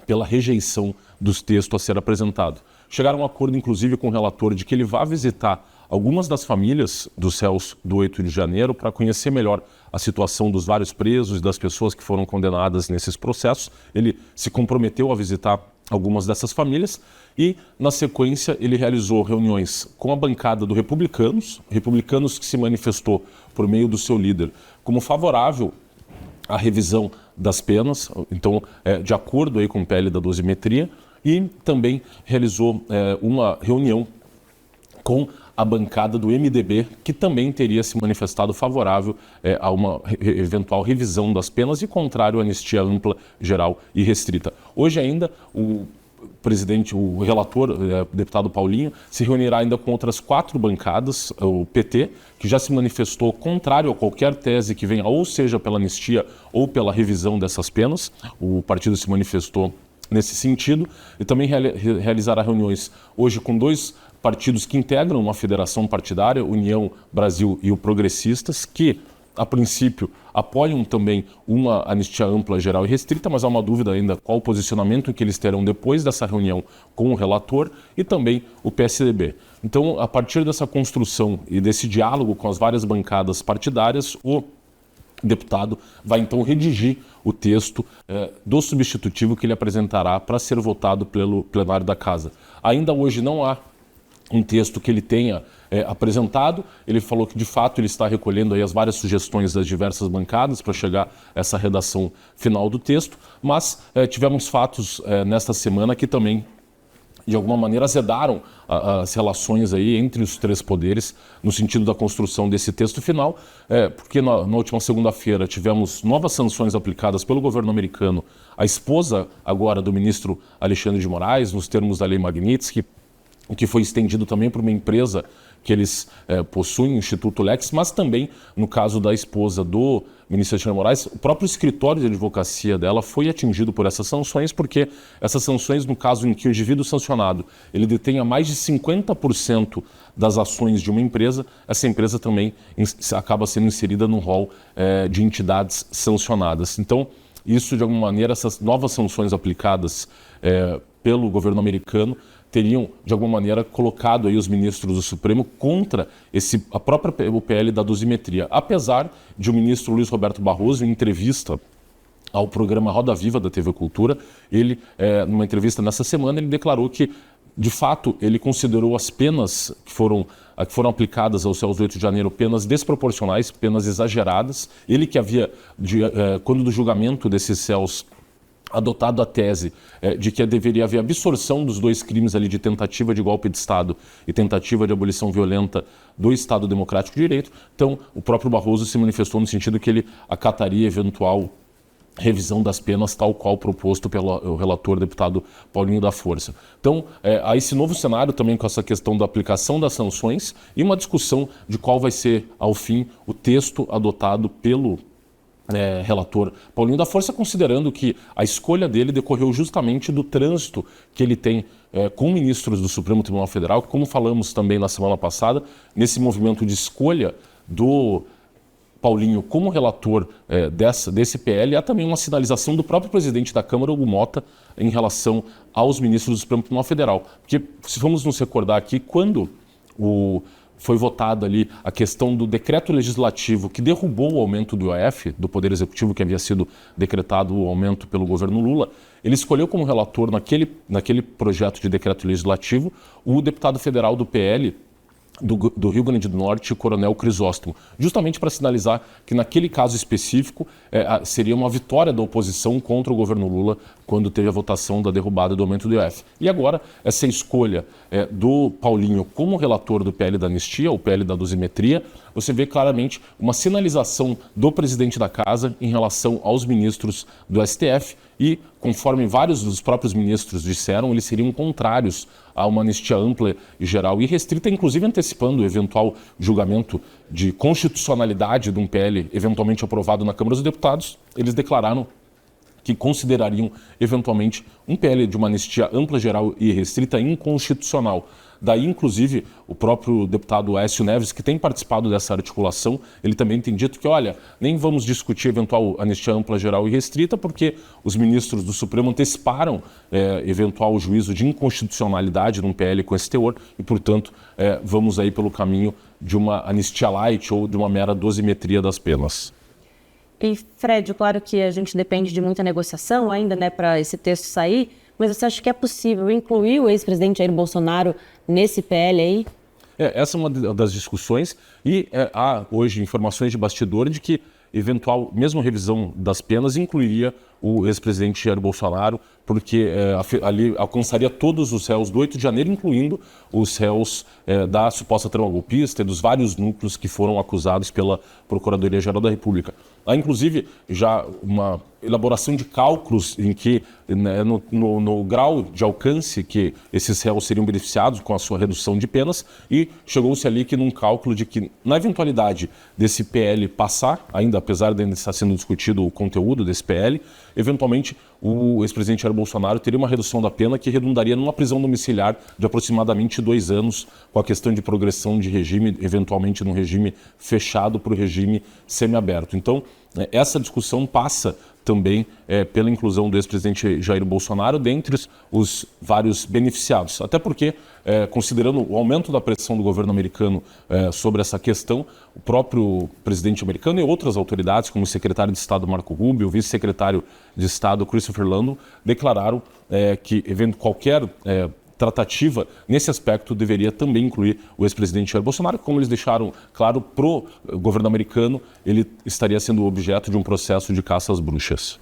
pela rejeição dos textos a ser apresentado. Chegaram a um acordo, inclusive, com o relator de que ele vai visitar algumas das famílias dos réus do 8 de janeiro para conhecer melhor a situação dos vários presos e das pessoas que foram condenadas nesses processos. Ele se comprometeu a visitar algumas dessas famílias e, na sequência, ele realizou reuniões com a bancada do Republicanos que se manifestou por meio do seu líder como favorável à revisão das penas, então, de acordo aí com o PL da dosimetria, e também realizou uma reunião com a bancada do MDB, que também teria se manifestado favorável a uma eventual revisão das penas e contrário à anistia ampla, geral e restrita. Hoje ainda, o relator, o deputado Paulinho, se reunirá ainda com outras 4 bancadas, o PT, que já se manifestou contrário a qualquer tese que venha ou seja pela anistia ou pela revisão dessas penas. O partido se manifestou nesse sentido e também realizará reuniões hoje com 2 partidos que integram uma federação partidária, União Brasil e o Progressistas, que, a princípio, apoiam também uma anistia ampla, geral e restrita, mas há uma dúvida ainda qual o posicionamento que eles terão depois dessa reunião com o relator, e também o PSDB. Então, a partir dessa construção e desse diálogo com as várias bancadas partidárias, o deputado vai então redigir o texto do substitutivo que ele apresentará para ser votado pelo plenário da Casa. Ainda hoje não há um texto que ele tenha apresentado. Ele falou que, de fato, ele está recolhendo aí as várias sugestões das diversas bancadas para chegar a essa redação final do texto, mas tivemos fatos nesta semana que também, de alguma maneira, azedaram as relações aí entre os 3 poderes no sentido da construção desse texto final, porque na última segunda-feira tivemos novas sanções aplicadas pelo governo americano à esposa agora do ministro Alexandre de Moraes, nos termos da Lei Magnitsky, o que foi estendido também para uma empresa que eles possuem, o Instituto Lex, mas também, no caso da esposa do ministro Alexandre de Moraes, o próprio escritório de advocacia dela foi atingido por essas sanções, porque essas sanções, no caso em que o indivíduo sancionado ele detenha mais de 50% das ações de uma empresa, essa empresa também acaba sendo inserida no rol de entidades sancionadas. Então, isso, de alguma maneira, essas novas sanções aplicadas pelo governo americano teriam, de alguma maneira, colocado aí os ministros do Supremo contra o PL da dosimetria. Apesar de o ministro Luiz Roberto Barroso, em entrevista ao programa Roda Viva da TV Cultura, ele, numa entrevista nessa semana, ele declarou que, de fato, ele considerou as penas que foram aplicadas aos réus do 8 de janeiro penas desproporcionais, penas exageradas. Ele que havia, quando do julgamento desses réus, adotado a tese de que deveria haver absorção dos 2 crimes ali de tentativa de golpe de Estado e tentativa de abolição violenta do Estado Democrático de Direito. Então, o próprio Barroso se manifestou no sentido que ele acataria eventual revisão das penas, tal qual proposto pelo relator deputado Paulinho da Força. Então, há esse novo cenário também com essa questão da aplicação das sanções e uma discussão de qual vai ser, ao fim, o texto adotado pelo relator Paulinho da Força, considerando que a escolha dele decorreu justamente do trânsito que ele tem com ministros do Supremo Tribunal Federal, que, como falamos também na semana passada, nesse movimento de escolha do Paulinho como relator desse PL, há também uma sinalização do próprio presidente da Câmara, Hugo Mota, em relação aos ministros do Supremo Tribunal Federal. Porque, se vamos nos recordar aqui, quando foi votada ali a questão do decreto legislativo que derrubou o aumento do IOF, do Poder Executivo, que havia sido decretado o aumento pelo governo Lula, ele escolheu como relator naquele projeto de decreto legislativo o deputado federal do PL, do Rio Grande do Norte, o Coronel Crisóstomo, justamente para sinalizar que naquele caso específico seria uma vitória da oposição contra o governo Lula quando teve a votação da derrubada do aumento do IOF. E agora, essa escolha do Paulinho como relator do PL da anistia, o PL da dosimetria, você vê claramente uma sinalização do presidente da Casa em relação aos ministros do STF e, conforme vários dos próprios ministros disseram, eles seriam contrários a uma anistia ampla e geral e restrita, inclusive antecipando o eventual julgamento de constitucionalidade de um PL eventualmente aprovado na Câmara dos Deputados. Eles declararam que considerariam eventualmente um PL de uma anistia ampla, geral e restrita inconstitucional. Daí, inclusive, o próprio deputado Aécio Neves, que tem participado dessa articulação, ele também tem dito que, olha, nem vamos discutir eventual anistia ampla, geral e restrita, porque os ministros do Supremo anteciparam eventual juízo de inconstitucionalidade num PL com esse teor e, portanto, vamos aí pelo caminho de uma anistia light ou de uma mera dosimetria das penas. E, Fred, claro que a gente depende de muita negociação ainda, né, para esse texto sair, mas você acha que é possível incluir o ex-presidente Jair Bolsonaro nesse PL aí? Essa é uma das discussões e há hoje informações de bastidor de que eventual, mesmo revisão das penas, incluiria o ex-presidente Jair Bolsonaro, porque ali alcançaria todos os réus do 8 de janeiro, incluindo os réus da suposta trama golpista e dos vários núcleos que foram acusados pela Procuradoria-Geral da República. Há, inclusive, já uma elaboração de cálculos em que, no grau de alcance que esses réus seriam beneficiados com a sua redução de penas, e chegou-se ali que num cálculo de que, na eventualidade desse PL passar, ainda apesar de ainda estar sendo discutido o conteúdo desse PL, eventualmente o ex-presidente Jair Bolsonaro teria uma redução da pena que redundaria numa prisão domiciliar de aproximadamente 2 anos, com a questão de progressão de regime, eventualmente num regime fechado para o regime semiaberto. Então, essa discussão passa também pela inclusão do ex-presidente Jair Bolsonaro dentre os vários beneficiados. Até porque, considerando o aumento da pressão do governo americano sobre essa questão, o próprio presidente americano e outras autoridades, como o secretário de Estado Marco Rubio, o vice-secretário de Estado Christopher Landon, declararam que qualquer tratativa nesse aspecto deveria também incluir o ex-presidente Jair Bolsonaro, como eles deixaram claro para o governo americano, ele estaria sendo objeto de um processo de caça às bruxas.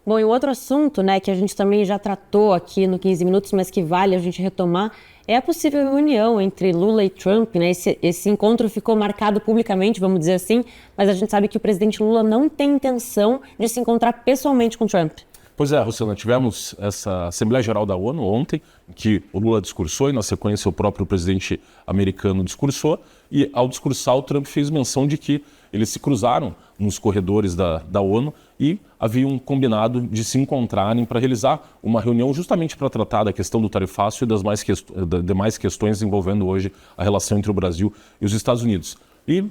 Bom, e o outro assunto, né, que a gente também já tratou aqui no 15 Minutos, mas que vale a gente retomar, é a possível reunião entre Lula e Trump, né? Esse encontro ficou marcado publicamente, vamos dizer assim, mas a gente sabe que o presidente Lula não tem intenção de se encontrar pessoalmente com Trump. Pois é, Rosana, tivemos essa Assembleia Geral da ONU ontem, em que o Lula discursou e, na sequência, o próprio presidente americano discursou. E, ao discursar, o Trump fez menção de que eles se cruzaram nos corredores da ONU e haviam combinado de se encontrarem para realizar uma reunião justamente para tratar da questão do tarifácio e das demais questões envolvendo hoje a relação entre o Brasil e os Estados Unidos. E,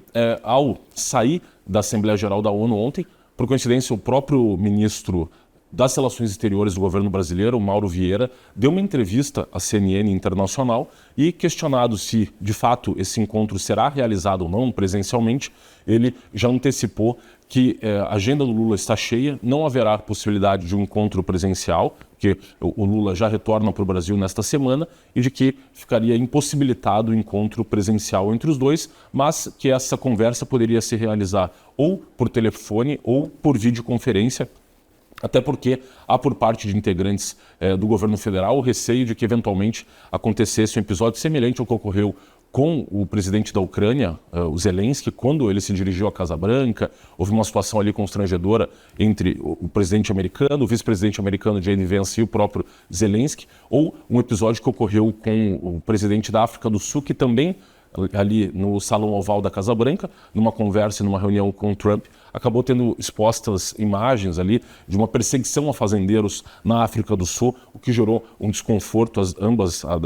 ao sair da Assembleia Geral da ONU ontem, por coincidência, o próprio ministro das Relações Exteriores do governo brasileiro, Mauro Vieira, deu uma entrevista à CNN Internacional e, questionado se, de fato, esse encontro será realizado ou não presencialmente, ele já antecipou que a agenda do Lula está cheia, não haverá possibilidade de um encontro presencial, porque o Lula já retorna para o Brasil nesta semana, e de que ficaria impossibilitado o encontro presencial entre os dois, mas que essa conversa poderia se realizar ou por telefone ou por videoconferência, até porque há por parte de integrantes do governo federal o receio de que eventualmente acontecesse um episódio semelhante ao que ocorreu com o presidente da Ucrânia, o Zelensky, quando ele se dirigiu à Casa Branca. Houve uma situação ali constrangedora entre o presidente americano, o vice-presidente americano J.D. Vance e o próprio Zelensky, ou um episódio que ocorreu com o presidente da África do Sul, que também ali no Salão Oval da Casa Branca, numa conversa, numa reunião com o Trump, acabou tendo expostas imagens ali de uma perseguição a fazendeiros na África do Sul, o que gerou um desconforto,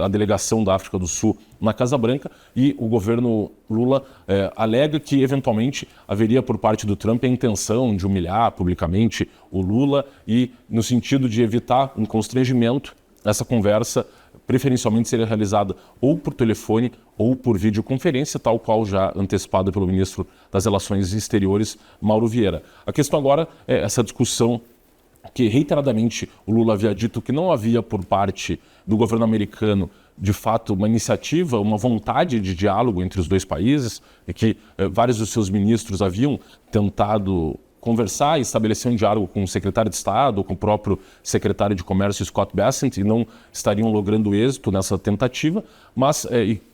a delegação da África do Sul na Casa Branca, e o governo Lula alega que eventualmente haveria por parte do Trump a intenção de humilhar publicamente o Lula e no sentido de evitar um constrangimento, essa conversa preferencialmente seria realizada ou por telefone ou por videoconferência, tal qual já antecipado pelo ministro das Relações Exteriores, Mauro Vieira. A questão agora é essa discussão que reiteradamente o Lula havia dito que não havia por parte do governo americano, de fato, uma iniciativa, uma vontade de diálogo entre os dois países, e que vários dos seus ministros haviam tentado conversar e estabelecer um diálogo com o secretário de Estado, ou com o próprio secretário de Comércio, Scott Bessent, e não estariam logrando êxito nessa tentativa, mas,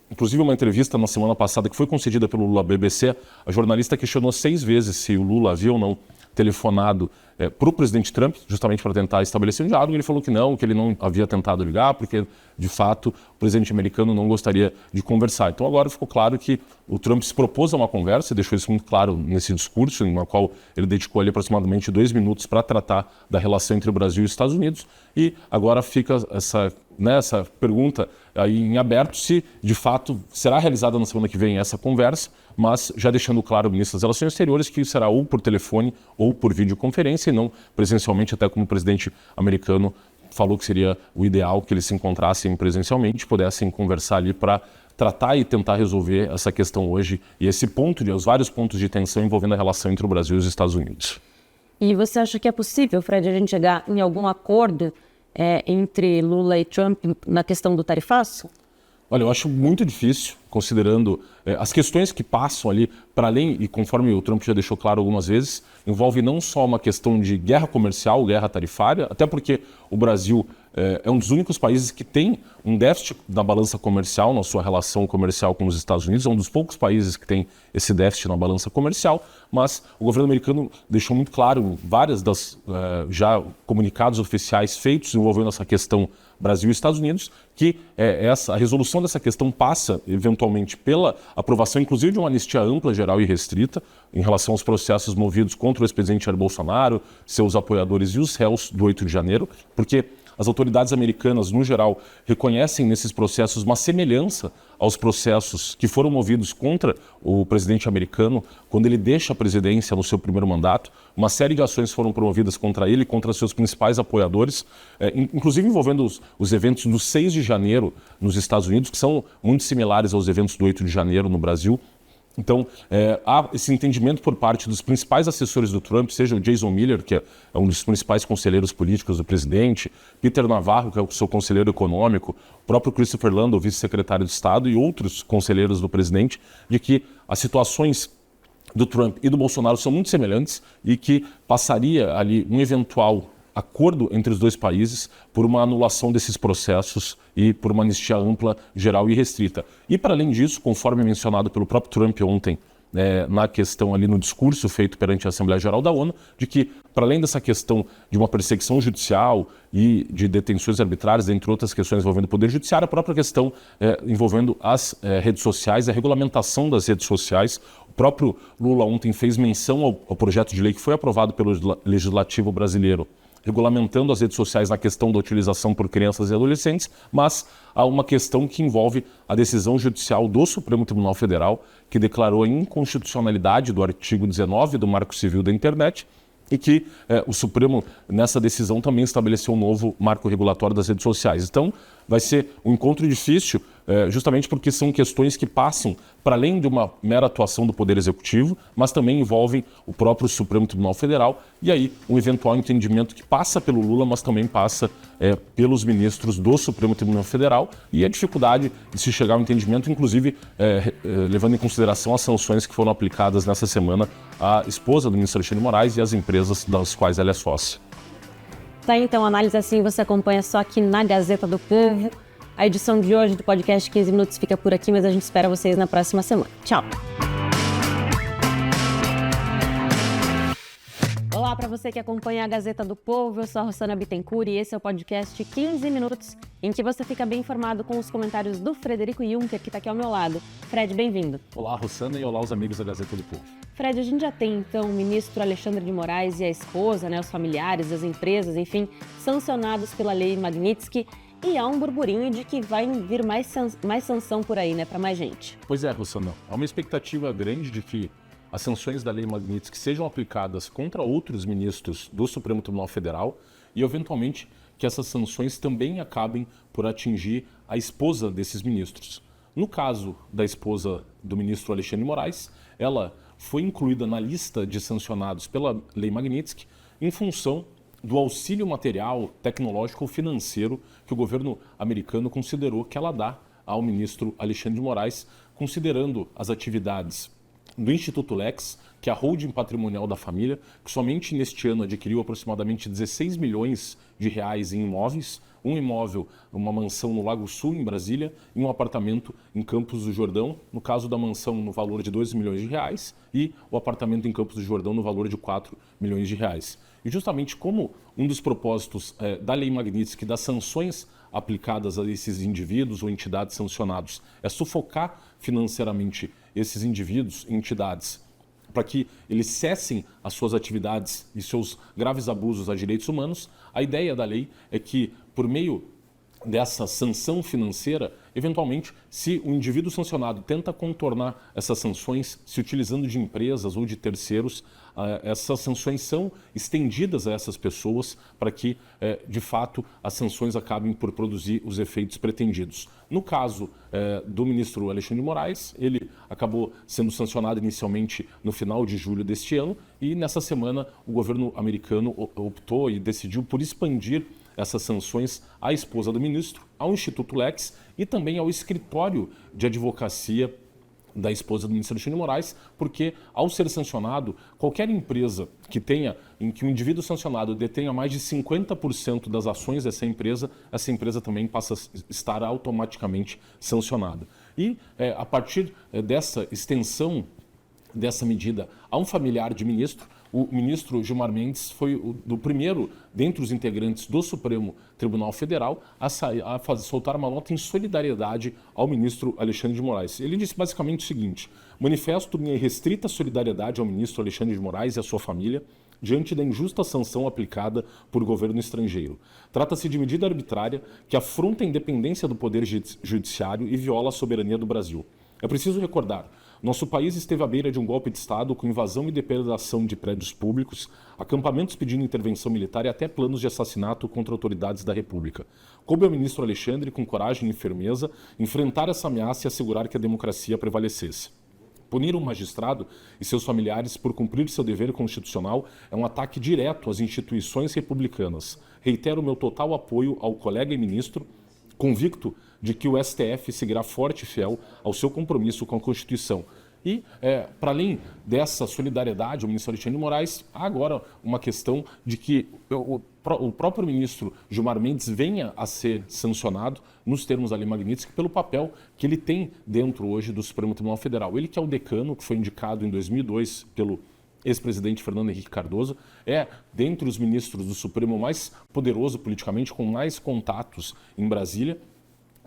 inclusive uma entrevista na semana passada que foi concedida pelo Lula à BBC, a jornalista questionou 6 vezes se o Lula havia ou não telefonado para o presidente Trump, justamente para tentar estabelecer um diálogo. Ele falou que ele não havia tentado ligar, porque, de fato, o presidente americano não gostaria de conversar. Então, agora ficou claro que o Trump se propôs a uma conversa, deixou isso muito claro nesse discurso, na qual ele dedicou ali aproximadamente 2 minutos para tratar da relação entre o Brasil e os Estados Unidos, e agora fica essa pergunta aí em aberto se, de fato, será realizada na semana que vem essa conversa, mas já deixando claro o ministro das Relações Exteriores que será ou por telefone ou por videoconferência e não presencialmente, até como o presidente americano falou que seria o ideal que eles se encontrassem presencialmente, pudessem conversar ali para tratar e tentar resolver essa questão hoje e os vários pontos de tensão envolvendo a relação entre o Brasil e os Estados Unidos. E você acha que é possível, Fred, a gente chegar em algum acordo entre Lula e Trump na questão do tarifaço? Olha, eu acho muito difícil, considerando as questões que passam ali para além, e conforme o Trump já deixou claro algumas vezes, envolve não só uma questão de guerra comercial, guerra tarifária, até porque o Brasil é um dos únicos países que tem um déficit na balança comercial, na sua relação comercial com os Estados Unidos, é um dos poucos países que tem esse déficit na balança comercial, mas o governo americano deixou muito claro em várias das já comunicados oficiais feitos envolvendo essa questão Brasil e Estados Unidos, que a resolução dessa questão passa, eventualmente, pela aprovação, inclusive, de uma anistia ampla, geral e restrita em relação aos processos movidos contra o ex-presidente Jair Bolsonaro, seus apoiadores e os réus do 8 de janeiro, porque as autoridades americanas, no geral, reconhecem nesses processos uma semelhança aos processos que foram movidos contra o presidente americano quando ele deixa a presidência no seu primeiro mandato. Uma série de ações foram promovidas contra ele e contra seus principais apoiadores, inclusive envolvendo os eventos do 6 de janeiro nos Estados Unidos, que são muito similares aos eventos do 8 de janeiro no Brasil. Então, há esse entendimento por parte dos principais assessores do Trump, seja o Jason Miller, que é um dos principais conselheiros políticos do presidente, Peter Navarro, que é o seu conselheiro econômico, o próprio Christopher Landau, vice-secretário de Estado, e outros conselheiros do presidente, de que as situações do Trump e do Bolsonaro são muito semelhantes e que passaria ali um eventual acordo entre os dois países por uma anulação desses processos e por uma anistia ampla, geral e restrita. E, para além disso, conforme mencionado pelo próprio Trump ontem, na questão ali no discurso feito perante a Assembleia Geral da ONU, de que, para além dessa questão de uma perseguição judicial e de detenções arbitrárias, entre outras questões envolvendo o Poder Judiciário, a própria questão envolvendo as redes sociais, a regulamentação das redes sociais. O próprio Lula ontem fez menção ao projeto de lei que foi aprovado pelo Legislativo brasileiro, regulamentando as redes sociais na questão da utilização por crianças e adolescentes, mas há uma questão que envolve a decisão judicial do Supremo Tribunal Federal, que declarou a inconstitucionalidade do artigo 19 do Marco Civil da Internet, e que o Supremo, nessa decisão, também estabeleceu um novo marco regulatório das redes sociais. Então, vai ser um encontro difícil, justamente porque são questões que passam para além de uma mera atuação do Poder Executivo, mas também envolvem o próprio Supremo Tribunal Federal, e aí um eventual entendimento que passa pelo Lula, mas também passa pelos ministros do Supremo Tribunal Federal, e a dificuldade de se chegar ao entendimento, inclusive levando em consideração as sanções que foram aplicadas nessa semana à esposa do ministro Alexandre de Moraes e às empresas das quais ela é sócia. Tá, então, análise assim você acompanha só aqui na Gazeta do Povo. A edição de hoje do podcast 15 Minutos fica por aqui, mas a gente espera vocês na próxima semana. Tchau! Olá para você que acompanha a Gazeta do Povo, eu sou a Rossana Bittencourt e esse é o podcast 15 Minutos, em que você fica bem informado com os comentários do Frederico Juncker, que está aqui ao meu lado. Fred, bem-vindo. Olá, Rossana, e olá os amigos da Gazeta do Povo. Fred, a gente já tem, então, o ministro Alexandre de Moraes e a esposa, os familiares, as empresas, enfim, sancionados pela Lei Magnitsky, e há um burburinho de que vai vir mais sanção por aí, para mais gente. Pois é, Rossana, há uma expectativa grande de que as sanções da Lei Magnitsky sejam aplicadas contra outros ministros do Supremo Tribunal Federal e, eventualmente, que essas sanções também acabem por atingir a esposa desses ministros. No caso da esposa do ministro Alexandre de Moraes, ela foi incluída na lista de sancionados pela Lei Magnitsky em função do auxílio material, tecnológico ou financeiro que o governo americano considerou que ela dá ao ministro Alexandre de Moraes, considerando as atividades do Instituto Lex, que é a holding patrimonial da família, que somente neste ano adquiriu aproximadamente 16 milhões de reais em imóveis, um imóvel, uma mansão no Lago Sul, em Brasília, e um apartamento em Campos do Jordão, no caso da mansão no valor de 2 milhões de reais e o apartamento em Campos do Jordão no valor de 4 milhões de reais. E justamente como um dos propósitos da Lei Magnitsky, das sanções aplicadas a esses indivíduos ou entidades sancionados, é sufocar financeiramente esses indivíduos e entidades para que eles cessem as suas atividades e seus graves abusos a direitos humanos, a ideia da lei é que, por meio dessa sanção financeira, eventualmente, se o indivíduo sancionado tenta contornar essas sanções se utilizando de empresas ou de terceiros, essas sanções são estendidas a essas pessoas para que, de fato, as sanções acabem por produzir os efeitos pretendidos. No caso do ministro Alexandre de Moraes, ele acabou sendo sancionado inicialmente no final de julho deste ano e, nessa semana, o governo americano optou e decidiu por expandir essas sanções à esposa do ministro, ao Instituto Lex e também ao escritório de advocacia da esposa do ministro Alexandre de Moraes, porque ao ser sancionado, qualquer empresa que tenha, em que o indivíduo sancionado detenha mais de 50% das ações dessa empresa, essa empresa também passa a estar automaticamente sancionada. E a partir dessa extensão dessa medida a um familiar de ministro, o ministro Gilmar Mendes foi o primeiro, dentre os integrantes do Supremo Tribunal Federal, a soltar uma nota em solidariedade ao ministro Alexandre de Moraes. Ele disse basicamente o seguinte: manifesto minha irrestrita solidariedade ao ministro Alexandre de Moraes e à sua família diante da injusta sanção aplicada por governo estrangeiro. Trata-se de medida arbitrária que afronta a independência do Poder Judiciário e viola a soberania do Brasil. É preciso recordar, nosso país esteve à beira de um golpe de Estado com invasão e depredação de prédios públicos, acampamentos pedindo intervenção militar e até planos de assassinato contra autoridades da República. Coube ao ministro Alexandre, com coragem e firmeza, enfrentar essa ameaça e assegurar que a democracia prevalecesse. Punir um magistrado e seus familiares por cumprir seu dever constitucional é um ataque direto às instituições republicanas. Reitero meu total apoio ao colega e ministro, convicto de que o STF seguirá forte e fiel ao seu compromisso com a Constituição. E, para além dessa solidariedade ao ministro Alexandre de Moraes, há agora uma questão de que o próprio ministro Gilmar Mendes venha a ser sancionado, nos termos da Lei Magnitsky, pelo papel que ele tem dentro hoje do Supremo Tribunal Federal. Ele que é o decano, que foi indicado em 2002 pelo ex-presidente Fernando Henrique Cardoso, é, dentre os ministros do Supremo, mais poderoso politicamente, com mais contatos em Brasília,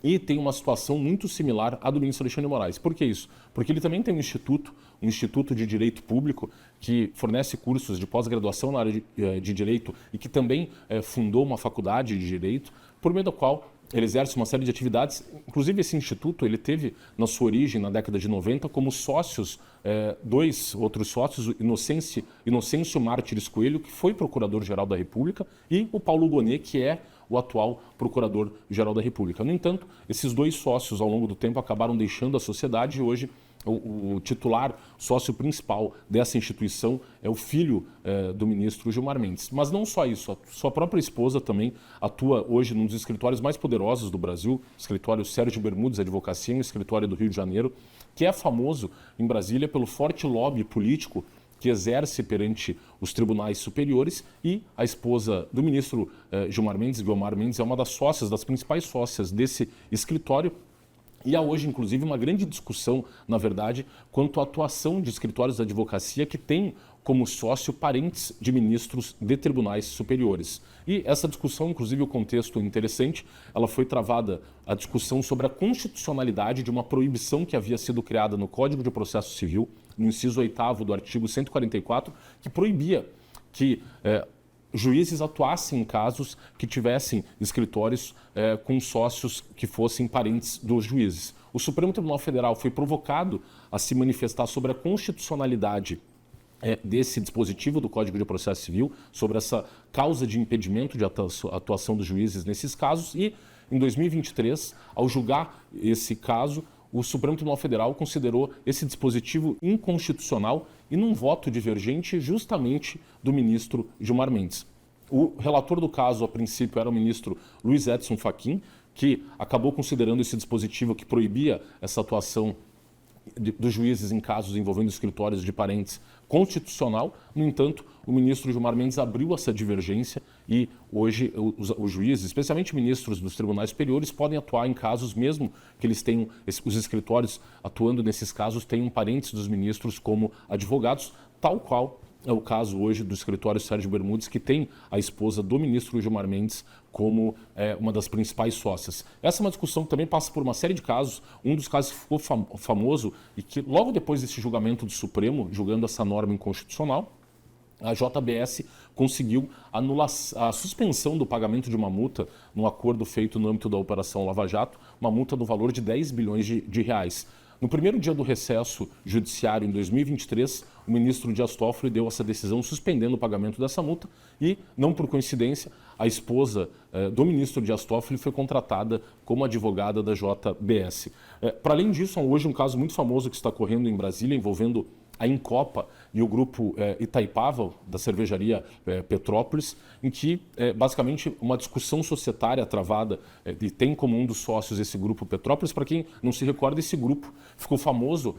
e tem uma situação muito similar à do ministro Alexandre de Moraes. Por que isso? Porque ele também tem um instituto de direito público que fornece cursos de pós-graduação na área de direito e que também fundou uma faculdade de direito, por meio da qual ele exerce uma série de atividades. Inclusive, esse instituto ele teve na sua origem, na década de 90, como sócios, dois outros sócios, Inocêncio Mártires Coelho, que foi procurador-geral da República, e o Paulo Gonet, que é o atual procurador-geral da República. No entanto, esses dois sócios, ao longo do tempo, acabaram deixando a sociedade e hoje o titular, sócio principal dessa instituição é o filho do ministro Gilmar Mendes. Mas não só isso, a sua própria esposa também atua hoje num dos escritórios mais poderosos do Brasil, o escritório Sérgio Bermudes Advocacia, um escritório do Rio de Janeiro, que é famoso em Brasília pelo forte lobby político que exerce perante os tribunais superiores, e a esposa do ministro Gilmar Mendes, Guiomar Mendes, é uma das sócias, das principais sócias desse escritório. E há hoje, inclusive, uma grande discussão, na verdade, quanto à atuação de escritórios de advocacia que têm como sócio parentes de ministros de tribunais superiores. E essa discussão, inclusive o contexto interessante, ela foi travada a discussão sobre a constitucionalidade de uma proibição que havia sido criada no Código de Processo Civil, no inciso 8º do artigo 144, que proibia que juízes atuassem em casos que tivessem escritórios com sócios que fossem parentes dos juízes. O Supremo Tribunal Federal foi provocado a se manifestar sobre a constitucionalidade desse dispositivo do Código de Processo Civil, sobre essa causa de impedimento de atuação dos juízes nesses casos, e em 2023, ao julgar esse caso, o Supremo Tribunal Federal considerou esse dispositivo inconstitucional e num voto divergente justamente do ministro Gilmar Mendes. O relator do caso, a princípio, era o ministro Luiz Edson Fachin, que acabou considerando esse dispositivo que proibia essa atuação dos juízes em casos envolvendo escritórios de parentes constitucional. No entanto, o ministro Gilmar Mendes abriu essa divergência e hoje os juízes, especialmente ministros dos tribunais superiores, podem atuar em casos mesmo que eles tenham, os escritórios atuando nesses casos tenham parentes dos ministros como advogados, tal qual é o caso hoje do escritório Sérgio Bermudes, que tem a esposa do ministro Gilmar Mendes como uma das principais sócias. Essa é uma discussão que também passa por uma série de casos. Um dos casos que ficou famoso e que logo depois desse julgamento do Supremo, julgando essa norma inconstitucional, a JBS conseguiu anular a suspensão do pagamento de uma multa num acordo feito no âmbito da Operação Lava Jato, uma multa no valor de 10 bilhões de reais. No primeiro dia do recesso judiciário, em 2023, o ministro Dias Toffoli deu essa decisão suspendendo o pagamento dessa multa e, não por coincidência, a esposa do ministro Dias Toffoli foi contratada como advogada da JBS. Para além disso, hoje um caso muito famoso que está correndo em Brasília envolvendo a Incopa e o grupo Itaipava, da cervejaria Petrópolis, em que basicamente uma discussão societária travada e tem como um dos sócios esse grupo Petrópolis. Para quem não se recorda, esse grupo ficou famoso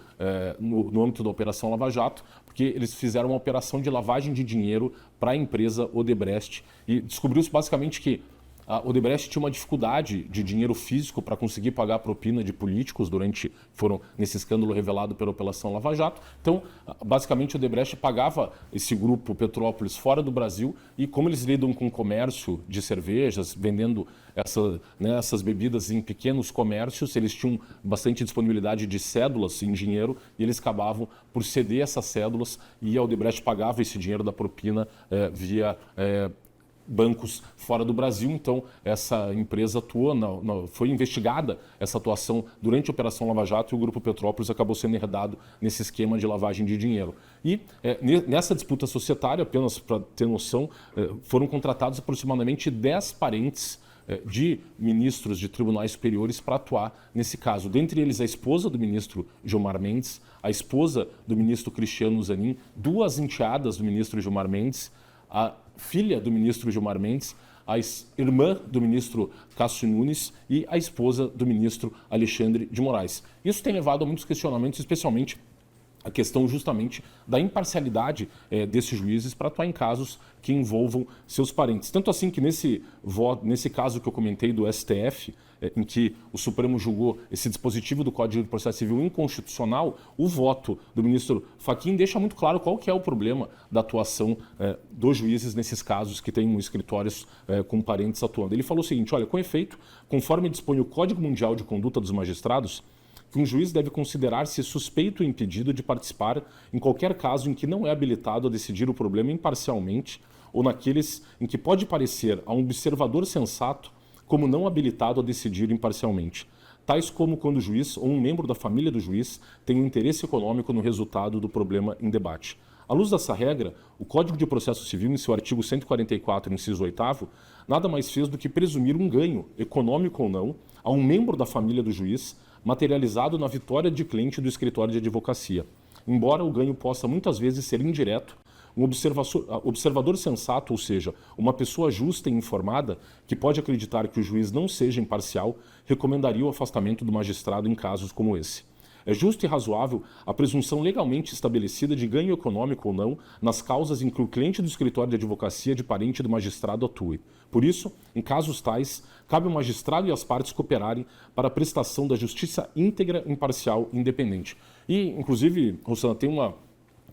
no âmbito da Operação Lava Jato, porque eles fizeram uma operação de lavagem de dinheiro para a empresa Odebrecht e descobriu-se basicamente que a Odebrecht tinha uma dificuldade de dinheiro físico para conseguir pagar a propina de políticos foram nesse escândalo revelado pela Operação Lava Jato. Então, basicamente, a Odebrecht pagava esse grupo Petrópolis fora do Brasil e como eles lidam com comércio de cervejas, vendendo essas bebidas em pequenos comércios, eles tinham bastante disponibilidade de cédulas em dinheiro e eles acabavam por ceder essas cédulas e a Odebrecht pagava esse dinheiro da propina via bancos fora do Brasil. Então essa empresa atuou, foi investigada essa atuação durante a Operação Lava Jato e o Grupo Petrópolis acabou sendo herdado nesse esquema de lavagem de dinheiro. E nessa disputa societária, apenas para ter noção, foram contratados aproximadamente 10 parentes de ministros de tribunais superiores para atuar nesse caso. Dentre eles a esposa do ministro Gilmar Mendes, a esposa do ministro Cristiano Zanin, 2 enteadas do ministro Gilmar Mendes, a filha do ministro Gilmar Mendes, a irmã do ministro Cássio Nunes e a esposa do ministro Alexandre de Moraes. Isso tem levado a muitos questionamentos, especialmente a questão justamente da imparcialidade desses juízes para atuar em casos que envolvam seus parentes. Tanto assim que nesse caso que eu comentei do STF, em que o Supremo julgou esse dispositivo do Código de Processo Civil inconstitucional, o voto do ministro Fachin deixa muito claro qual que é o problema da atuação dos juízes nesses casos que têm escritórios com parentes atuando. Ele falou o seguinte: olha, com efeito, conforme dispõe o Código Mundial de Conduta dos Magistrados, que um juiz deve considerar-se suspeito ou impedido de participar em qualquer caso em que não é habilitado a decidir o problema imparcialmente ou naqueles em que pode parecer a um observador sensato como não habilitado a decidir imparcialmente, tais como quando o juiz ou um membro da família do juiz tem um interesse econômico no resultado do problema em debate. À luz dessa regra, o Código de Processo Civil, em seu artigo 144, inciso 8º, nada mais fez do que presumir um ganho, econômico ou não, a um membro da família do juiz, materializado na vitória de cliente do escritório de advocacia. Embora o ganho possa muitas vezes ser indireto, um observador sensato, ou seja, uma pessoa justa e informada, que pode acreditar que o juiz não seja imparcial, recomendaria o afastamento do magistrado em casos como esse. É justo e razoável a presunção legalmente estabelecida de ganho econômico ou não nas causas em que o cliente do escritório de advocacia de parente do magistrado atue. Por isso, em casos tais, cabe ao magistrado e às partes cooperarem para a prestação da justiça íntegra, imparcial e independente. E, inclusive, Rosana, tem uma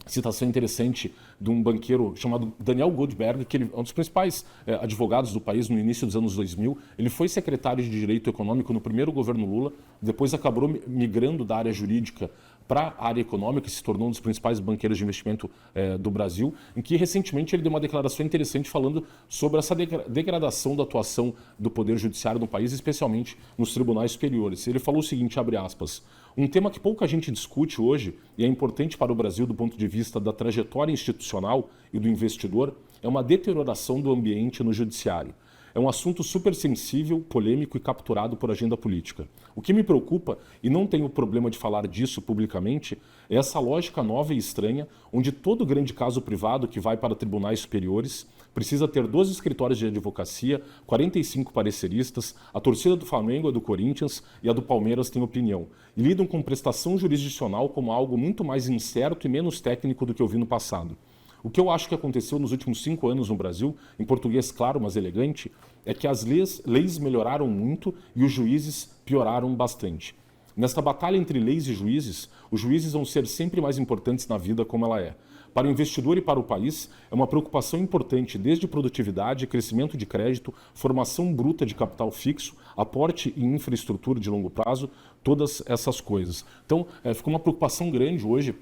citação interessante de um banqueiro chamado Daniel Goldberg, que ele é um dos principais advogados do país no início dos anos 2000. Ele foi secretário de Direito Econômico no primeiro governo Lula, depois acabou migrando da área jurídica para a área econômica, se tornou um dos principais banqueiros de investimento do Brasil, em que recentemente ele deu uma declaração interessante falando sobre essa degradação da atuação do Poder Judiciário no país, especialmente nos tribunais superiores. Ele falou o seguinte, abre aspas, um tema que pouca gente discute hoje e é importante para o Brasil do ponto de vista da trajetória institucional e do investidor é uma deterioração do ambiente no judiciário. É um assunto super sensível, polêmico e capturado por agenda política. O que me preocupa, e não tenho problema de falar disso publicamente, é essa lógica nova e estranha, onde todo grande caso privado que vai para tribunais superiores precisa ter 12 escritórios de advocacia, 45 pareceristas, a torcida do Flamengo, a do Corinthians e a do Palmeiras tem opinião, e lidam com prestação jurisdicional como algo muito mais incerto e menos técnico do que eu vi no passado. O que eu acho que aconteceu nos últimos 5 anos no Brasil, em português claro, mas elegante, é que as leis melhoraram muito e os juízes pioraram bastante. Nesta batalha entre leis e juízes, os juízes vão ser sempre mais importantes na vida como ela é. Para o investidor e para o país, é uma preocupação importante desde produtividade, crescimento de crédito, formação bruta de capital fixo, aporte em infraestrutura de longo prazo, todas essas coisas. Então, ficou uma preocupação grande hoje,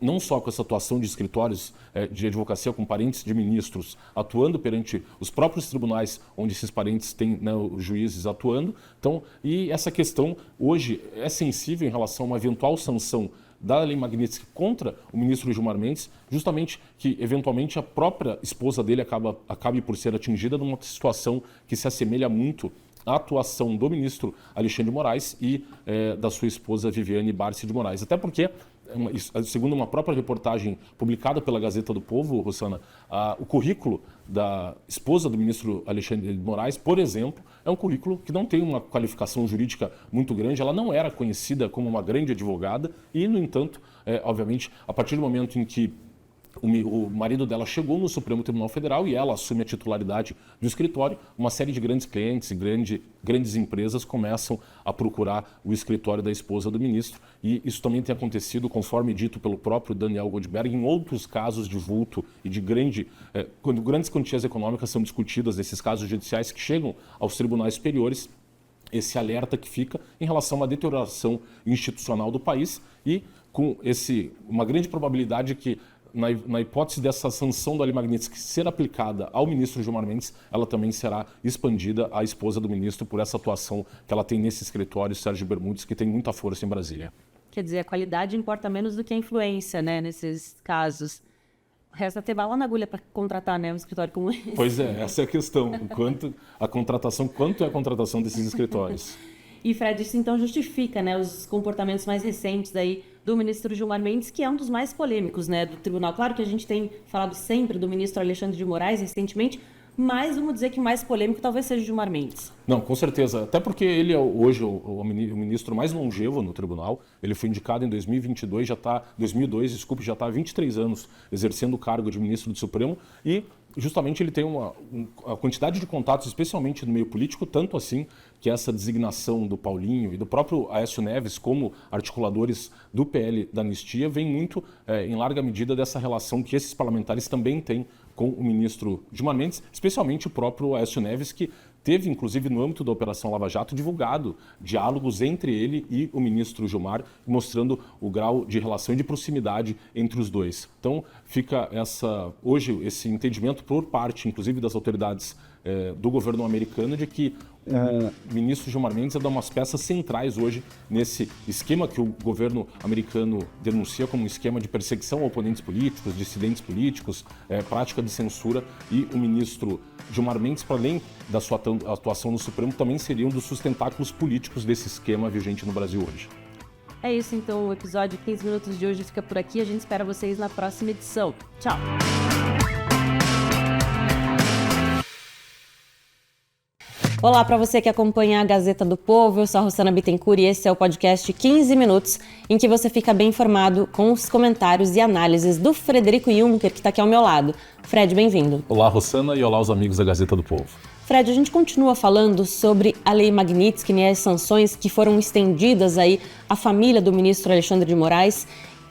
não só com essa atuação de escritórios de advocacia com parentes de ministros atuando perante os próprios tribunais onde esses parentes têm, né, os juízes atuando. Então, e essa questão hoje é sensível em relação a uma eventual sanção da Lei Magnitsky contra o ministro Gilmar Mendes, justamente que eventualmente a própria esposa dele acabe por ser atingida numa situação que se assemelha muito à atuação do ministro Alexandre de Moraes e da sua esposa Viviane Barsi de Moraes. Até porque, segundo uma própria reportagem publicada pela Gazeta do Povo, Rossana, o currículo da esposa do ministro Alexandre de Moraes, por exemplo, é um currículo que não tem uma qualificação jurídica muito grande, ela não era conhecida como uma grande advogada e, no entanto, obviamente, a partir do momento em que o marido dela chegou no Supremo Tribunal Federal e ela assume a titularidade do escritório, uma série de grandes clientes e grandes empresas começam a procurar o escritório da esposa do ministro. E isso também tem acontecido, conforme dito pelo próprio Daniel Goldberg, em outros casos de vulto e de quando grandes quantias econômicas são discutidas nesses casos judiciais que chegam aos tribunais superiores, esse alerta que fica em relação a uma deterioração institucional do país e com uma grande probabilidade que na hipótese dessa sanção da Lei Magnitsky ser aplicada ao ministro Gilmar Mendes, ela também será expandida à esposa do ministro por essa atuação que ela tem nesse escritório, Sérgio Bermudes, que tem muita força em Brasília. Quer dizer, a qualidade importa menos do que a influência, né, nesses casos. Resta ter bala na agulha para contratar, né, um escritório como esse. Pois é, essa é a questão. Quanto é a contratação desses escritórios? E, Fred, isso então justifica, né, os comportamentos mais recentes aí do ministro Gilmar Mendes, que é um dos mais polêmicos, né, do tribunal. Claro que a gente tem falado sempre do ministro Alexandre de Moraes recentemente, mas vamos dizer que o mais polêmico talvez seja o Gilmar Mendes. Não, com certeza. Até porque ele é hoje o ministro mais longevo no tribunal. Ele foi indicado em 2002, já está há 23 anos exercendo o cargo de ministro do Supremo e justamente ele tem a quantidade de contatos, especialmente no meio político, tanto assim que essa designação do Paulinho e do próprio Aécio Neves como articuladores do PL da anistia vem muito, em larga medida, dessa relação que esses parlamentares também têm com o ministro Gilmar Mendes, especialmente o próprio Aécio Neves, que teve, inclusive, no âmbito da Operação Lava Jato, divulgado diálogos entre ele e o ministro Gilmar, mostrando o grau de relação e de proximidade entre os dois. Então, fica hoje esse entendimento por parte, inclusive, das autoridades do governo americano, de que o ministro Gilmar Mendes é uma das peças centrais hoje nesse esquema que o governo americano denuncia como um esquema de perseguição a oponentes políticos, dissidentes políticos, prática de censura, e o ministro Gilmar Mendes, para além da sua atuação no Supremo, também seria um dos sustentáculos políticos desse esquema vigente no Brasil hoje. É isso, então, o episódio 15 Minutos de hoje fica por aqui. A gente espera vocês na próxima edição. Tchau! Olá para você que acompanha a Gazeta do Povo, eu sou a Rossana Bittencourt e esse é o podcast 15 Minutos, em que você fica bem informado com os comentários e análises do Frederico Juncker, que está aqui ao meu lado. Fred, bem-vindo. Olá, Rossana, e olá aos amigos da Gazeta do Povo. Fred, a gente continua falando sobre a Lei Magnitsky, né, as sanções que foram estendidas aí à família do ministro Alexandre de Moraes.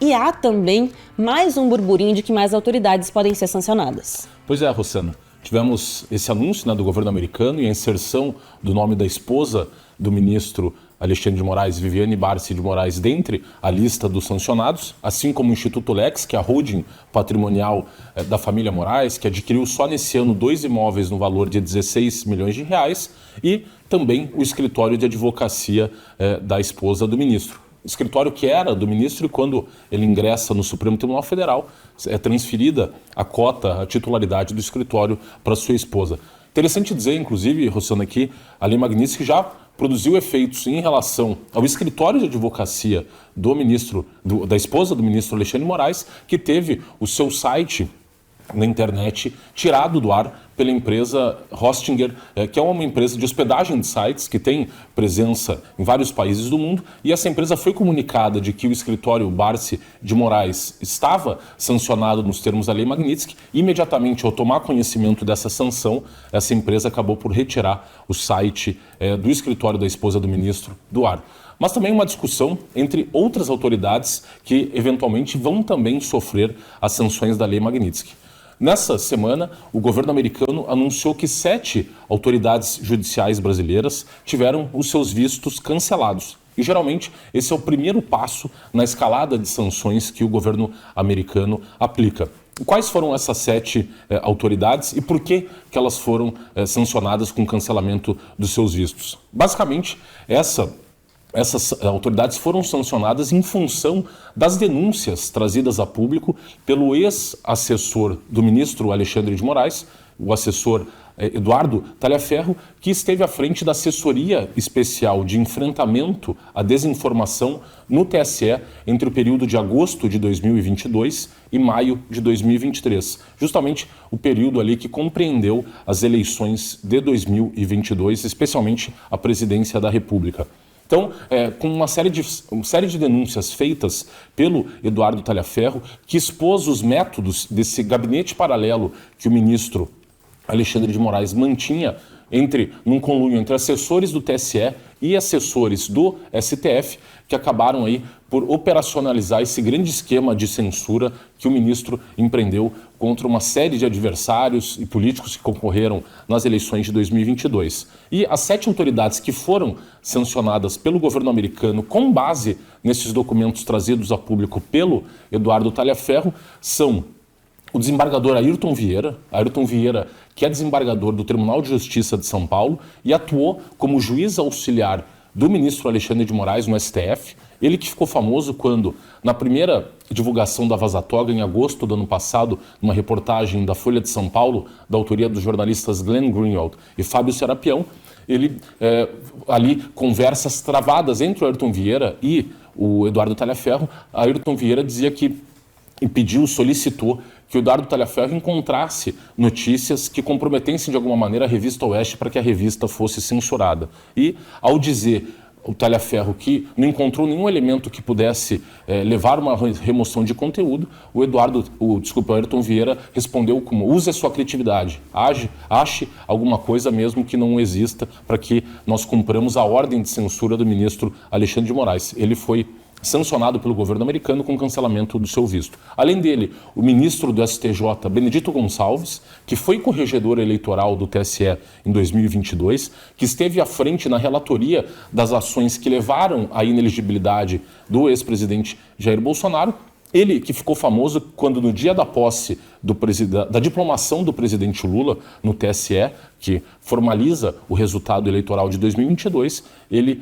E há também mais um burburinho de que mais autoridades podem ser sancionadas. Pois é, Rossana. Tivemos esse anúncio, né, do governo americano e a inserção do nome da esposa do ministro Alexandre de Moraes, Viviane Barsi de Moraes, dentre a lista dos sancionados, assim como o Instituto Lex, que é a holding patrimonial da família Moraes, que adquiriu só nesse ano 2 imóveis no valor de 16 milhões de reais, e também o escritório de advocacia da esposa do ministro. Escritório que era do ministro e quando ele ingressa no Supremo Tribunal Federal, é transferida a cota, a titularidade do escritório para sua esposa. Interessante dizer, inclusive, Rossana, que a Lei Magnitsky já produziu efeitos em relação ao escritório de advocacia do ministro, da esposa do ministro Alexandre de Moraes, que teve o seu site na internet tirado do ar pela empresa Hostinger, que é uma empresa de hospedagem de sites que tem presença em vários países do mundo, e essa empresa foi comunicada de que o escritório Barsi de Moraes estava sancionado nos termos da Lei Magnitsky. Imediatamente, ao tomar conhecimento dessa sanção, essa empresa acabou por retirar o site do escritório da esposa do ministro do ar. Mas também uma discussão entre outras autoridades que eventualmente vão também sofrer as sanções da Lei Magnitsky. Nessa semana, o governo americano anunciou que 7 autoridades judiciais brasileiras tiveram os seus vistos cancelados. E geralmente esse é o primeiro passo na escalada de sanções que o governo americano aplica. Quais foram essas 7 autoridades e por que elas foram sancionadas com cancelamento dos seus vistos? Basicamente, essas autoridades foram sancionadas em função das denúncias trazidas a público pelo ex-assessor do ministro Alexandre de Moraes, o assessor Eduardo Talhaferro, que esteve à frente da assessoria especial de enfrentamento à desinformação no TSE entre o período de agosto de 2022 e maio de 2023, justamente o período ali que compreendeu as eleições de 2022, especialmente a presidência da República. Então, com uma série de denúncias feitas pelo Eduardo Talhaferro, que expôs os métodos desse gabinete paralelo que o ministro Alexandre de Moraes mantinha num conluio entre assessores do TSE e assessores do STF, que acabaram aí por operacionalizar esse grande esquema de censura que o ministro empreendeu contra uma série de adversários e políticos que concorreram nas eleições de 2022. E as 7 autoridades que foram sancionadas pelo governo americano com base nesses documentos trazidos a público pelo Eduardo Talhaferro são o desembargador Ayrton Vieira, que é desembargador do Tribunal de Justiça de São Paulo e atuou como juiz auxiliar do ministro Alexandre de Moraes no STF. Ele que ficou famoso quando, na primeira divulgação da Vaza Toga, em agosto do ano passado, numa reportagem da Folha de São Paulo, da autoria dos jornalistas Glenn Greenwald e Fábio Serapião, ele, ali, conversas travadas entre o Ayrton Vieira e o Eduardo Talhaferro, Ayrton Vieira dizia que solicitou que o Eduardo Talhaferro encontrasse notícias que comprometessem de alguma maneira a revista Oeste para que a revista fosse censurada. E, ao dizer o Talhaferro que não encontrou nenhum elemento que pudesse levar a uma remoção de conteúdo, o Ayrton Vieira respondeu como: use a sua criatividade, ache alguma coisa mesmo que não exista para que nós cumpramos a ordem de censura do ministro Alexandre de Moraes. Ele foi sancionado pelo governo americano com cancelamento do seu visto. Além dele, o ministro do STJ, Benedito Gonçalves, que foi corregedor eleitoral do TSE em 2022, que esteve à frente na relatoria das ações que levaram à inelegibilidade do ex-presidente Jair Bolsonaro. Ele que ficou famoso quando, no dia da posse da diplomação do presidente Lula no TSE, que formaliza o resultado eleitoral de 2022, ele,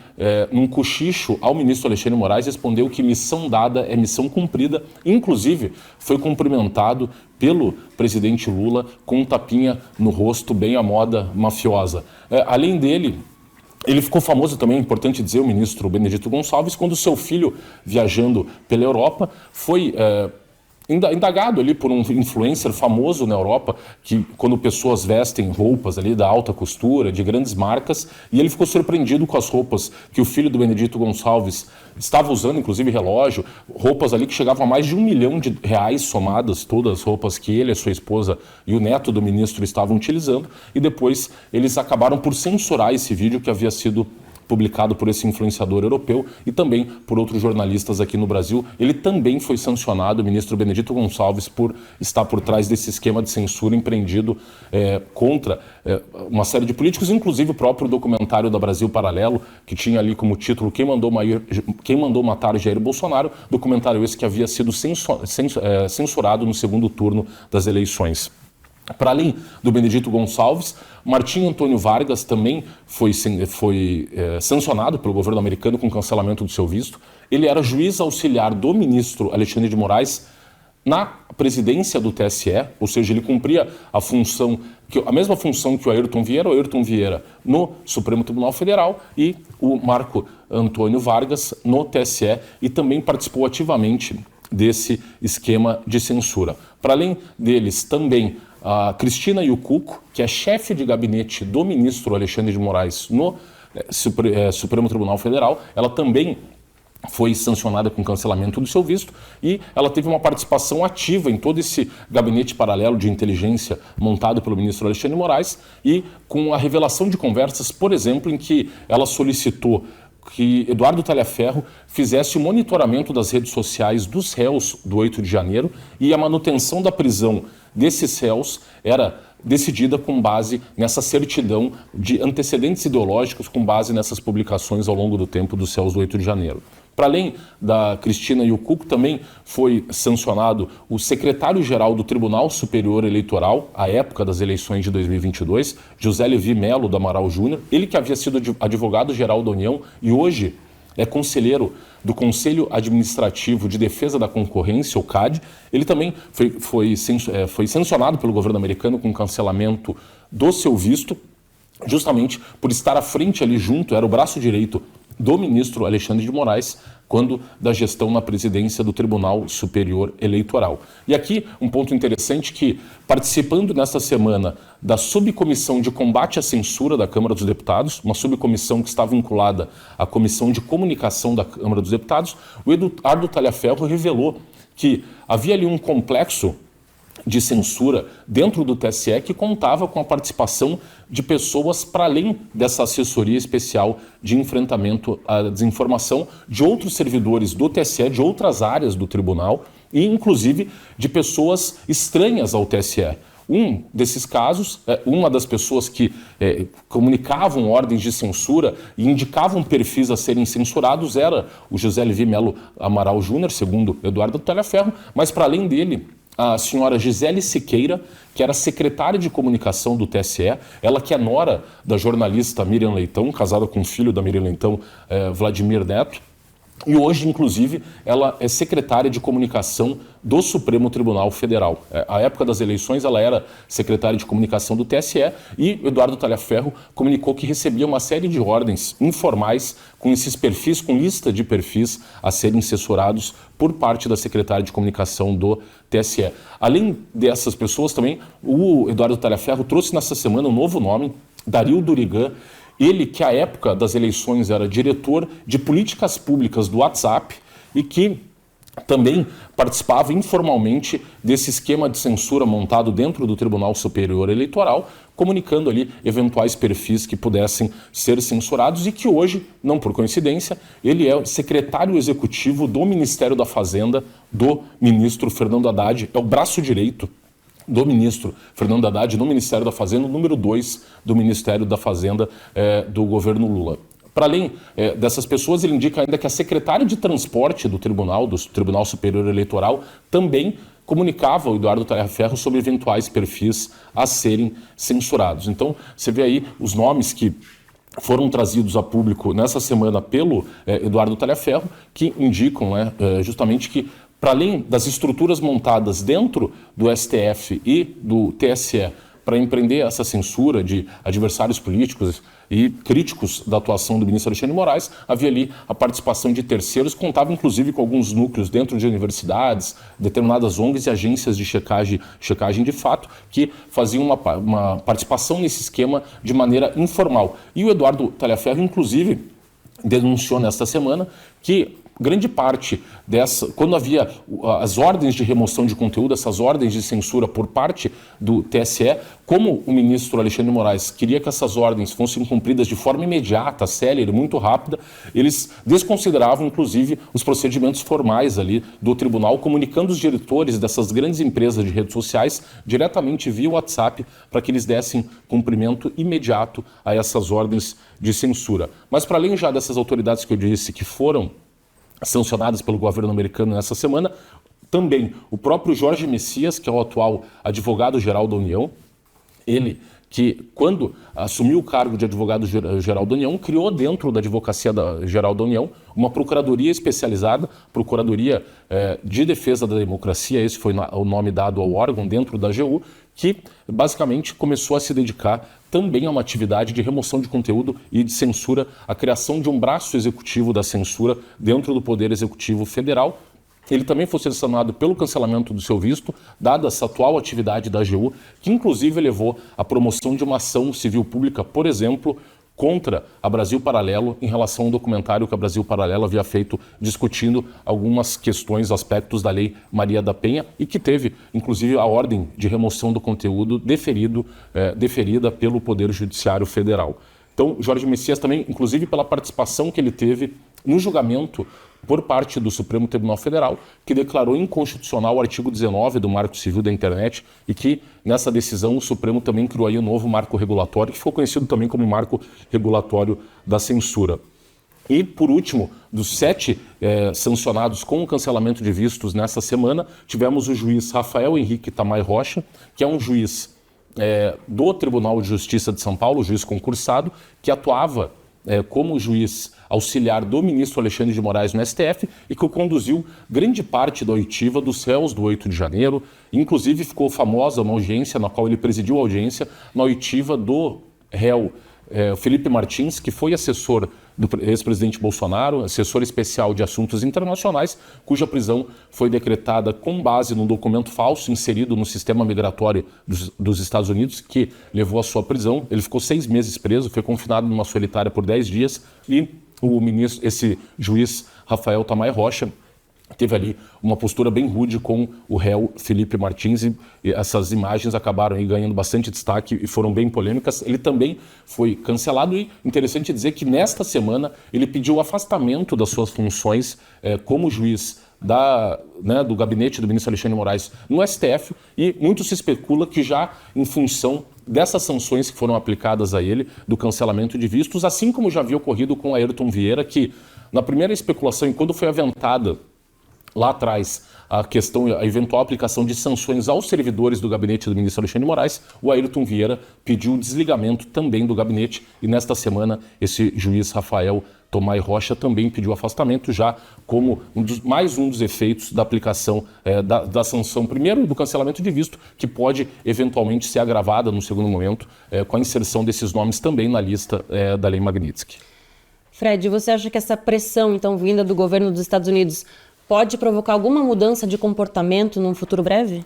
num cochicho ao ministro Alexandre de Moraes, respondeu que missão dada é missão cumprida. Inclusive, foi cumprimentado pelo presidente Lula com um tapinha no rosto, bem à moda mafiosa. Além dele, ele ficou famoso também, é importante dizer, o ministro Benedito Gonçalves, quando seu filho, viajando pela Europa, foi indagado ali por um influencer famoso na Europa, que quando pessoas vestem roupas ali da alta costura, de grandes marcas, e ele ficou surpreendido com as roupas que o filho do Benedito Gonçalves estava usando, inclusive relógio, roupas ali que chegavam a mais de R$1 milhão somadas, todas as roupas que ele, a sua esposa e o neto do ministro estavam utilizando, e depois eles acabaram por censurar esse vídeo que havia sido publicado por esse influenciador europeu e também por outros jornalistas aqui no Brasil. Ele também foi sancionado, o ministro Benedito Gonçalves, por estar por trás desse esquema de censura empreendido contra uma série de políticos, inclusive o próprio documentário da Brasil Paralelo, que tinha ali como título Quem Mandou Matar Jair Bolsonaro, documentário esse que havia sido censurado no segundo turno das eleições. Para além do Benedito Gonçalves, Martim Antônio Vargas também foi sancionado pelo governo americano com cancelamento do seu visto. Ele era juiz auxiliar do ministro Alexandre de Moraes na presidência do TSE, ou seja, ele cumpria a mesma função que o Ayrton Vieira no Supremo Tribunal Federal e o Marco Antônio Vargas no TSE, e também participou ativamente desse esquema de censura. Para além deles, também a Cristina Yucuco, que é chefe de gabinete do ministro Alexandre de Moraes no Supremo Tribunal Federal, ela também foi sancionada com cancelamento do seu visto e ela teve uma participação ativa em todo esse gabinete paralelo de inteligência montado pelo ministro Alexandre de Moraes e com a revelação de conversas, por exemplo, em que ela solicitou que Eduardo Talhaferro fizesse o monitoramento das redes sociais dos réus do 8 de janeiro e a manutenção da prisão desses réus era decidida com base nessa certidão de antecedentes ideológicos, com base nessas publicações ao longo do tempo dos réus do 8 de janeiro. Para além da Cristina Yucuco, também foi sancionado o secretário-geral do Tribunal Superior Eleitoral, à época das eleições de 2022, José Levi Melo do Amaral Júnior, ele que havia sido advogado-geral da União e hoje é conselheiro do Conselho Administrativo de Defesa da Concorrência, o CAD. Ele também foi sancionado pelo governo americano com cancelamento do seu visto, justamente por estar à frente ali junto, era o braço direito do ministro Alexandre de Moraes, quando da gestão na presidência do Tribunal Superior Eleitoral. E aqui um ponto interessante que, participando nesta semana da subcomissão de combate à censura da Câmara dos Deputados, uma subcomissão que está vinculada à Comissão de Comunicação da Câmara dos Deputados, o Eduardo Talhaferro revelou que havia ali um complexo de censura dentro do TSE que contava com a participação de pessoas para além dessa assessoria especial de enfrentamento à desinformação, de outros servidores do TSE, de outras áreas do tribunal e inclusive de pessoas estranhas ao TSE. Um desses casos, uma das pessoas que comunicavam ordens de censura e indicavam perfis a serem censurados era o José Levi Melo Amaral Júnior, segundo Eduardo Talhaferro, mas para além dele, a senhora Gisele Siqueira, que era secretária de comunicação do TSE, ela que é nora da jornalista Miriam Leitão, casada com o filho da Miriam Leitão, Vladimir Neto, e hoje, inclusive, ela é secretária de comunicação do Supremo Tribunal Federal. À época das eleições, ela era secretária de comunicação do TSE e Eduardo Talhaferro comunicou que recebia uma série de ordens informais com esses perfis, com lista de perfis a serem censurados por parte da secretária de comunicação do TSE. Além dessas pessoas também, o Eduardo Talhaferro trouxe nessa semana um novo nome, Dario Durigan. Ele que à época das eleições era diretor de políticas públicas do WhatsApp e que também participava informalmente desse esquema de censura montado dentro do Tribunal Superior Eleitoral, comunicando ali eventuais perfis que pudessem ser censurados e que hoje, não por coincidência, ele é o secretário executivo do Ministério da Fazenda do ministro Fernando Haddad, é o braço direito do ministro Fernando Haddad no Ministério da Fazenda, número 2 do Ministério da Fazenda do governo Lula. Para além dessas pessoas, ele indica ainda que a secretária de Transporte do Tribunal Superior Eleitoral, também comunicava ao Eduardo Talhaferro sobre eventuais perfis a serem censurados. Então, você vê aí os nomes que foram trazidos a público nessa semana pelo Eduardo Talhaferro, que indicam justamente que, para além das estruturas montadas dentro do STF e do TSE para empreender essa censura de adversários políticos e críticos da atuação do ministro Alexandre de Moraes, havia ali a participação de terceiros, contava inclusive com alguns núcleos dentro de universidades, determinadas ONGs e agências de checagem de fato, que faziam uma participação nesse esquema de maneira informal. E o Eduardo Talhaferro, inclusive, denunciou nesta semana que grande parte dessa, quando havia as ordens de remoção de conteúdo, essas ordens de censura por parte do TSE, como o ministro Alexandre de Moraes queria que essas ordens fossem cumpridas de forma imediata, célere, muito rápida, eles desconsideravam, inclusive, os procedimentos formais ali do tribunal, comunicando os diretores dessas grandes empresas de redes sociais diretamente via WhatsApp para que eles dessem cumprimento imediato a essas ordens de censura. Mas para além já dessas autoridades que eu disse que foram sancionadas pelo governo americano nessa semana, também o próprio Jorge Messias, que é o atual advogado-geral da União, ele que, quando assumiu o cargo de advogado-geral da União, criou dentro da Advocacia Geral da União uma procuradoria especializada, Procuradoria de Defesa da Democracia, esse foi o nome dado ao órgão dentro da AGU, que basicamente começou a se dedicar também a uma atividade de remoção de conteúdo e de censura, a criação de um braço executivo da censura dentro do Poder Executivo Federal. Ele também foi sancionado pelo cancelamento do seu visto, dada essa atual atividade da AGU, que inclusive levou à promoção de uma ação civil pública, por exemplo, contra a Brasil Paralelo em relação ao documentário que a Brasil Paralelo havia feito discutindo algumas questões, aspectos da Lei Maria da Penha e que teve, inclusive, a ordem de remoção do conteúdo deferida pelo Poder Judiciário Federal. Então, Jorge Messias também, inclusive pela participação que ele teve no julgamento por parte do Supremo Tribunal Federal, que declarou inconstitucional o artigo 19 do Marco Civil da Internet e que, nessa decisão, o Supremo também criou aí um novo marco regulatório, que ficou conhecido também como Marco Regulatório da Censura. E, por último, dos 7 sancionados com o cancelamento de vistos nessa semana, tivemos o juiz Rafael Henrique Tamay Rocha, que é um juiz do Tribunal de Justiça de São Paulo, juiz concursado, que atuava como juiz auxiliar do ministro Alexandre de Moraes no STF e que conduziu grande parte da oitiva dos réus do 8 de janeiro. Inclusive ficou famosa uma audiência na qual ele presidiu a audiência na oitiva do réu Felipe Martins, que foi assessor do ex-presidente Bolsonaro, assessor especial de assuntos internacionais, cuja prisão foi decretada com base num documento falso inserido no sistema migratório dos Estados Unidos, que levou à sua prisão. Ele ficou 6 meses preso, foi confinado numa solitária por 10 dias e esse juiz Rafael Tamay Rocha teve ali uma postura bem rude com o réu Felipe Martins e essas imagens acabaram aí ganhando bastante destaque e foram bem polêmicas. Ele também foi cancelado e interessante dizer que nesta semana ele pediu o afastamento das suas funções como juiz do gabinete do ministro Alexandre de Moraes no STF e muito se especula que já em função dessas sanções que foram aplicadas a ele, do cancelamento de vistos, assim como já havia ocorrido com Ayrton Vieira, que na primeira especulação e quando foi aventada lá atrás a eventual aplicação de sanções aos servidores do gabinete do ministro Alexandre de Moraes, o Ayrton Vieira pediu o desligamento também do gabinete e nesta semana esse juiz Rafael Tamay Rocha também pediu afastamento já como mais um dos efeitos da aplicação da sanção, primeiro do cancelamento de visto, que pode eventualmente ser agravada no segundo momento com a inserção desses nomes também na lista da Lei Magnitsky. Fred, você acha que essa pressão então vinda do governo dos Estados Unidos pode provocar alguma mudança de comportamento num futuro breve?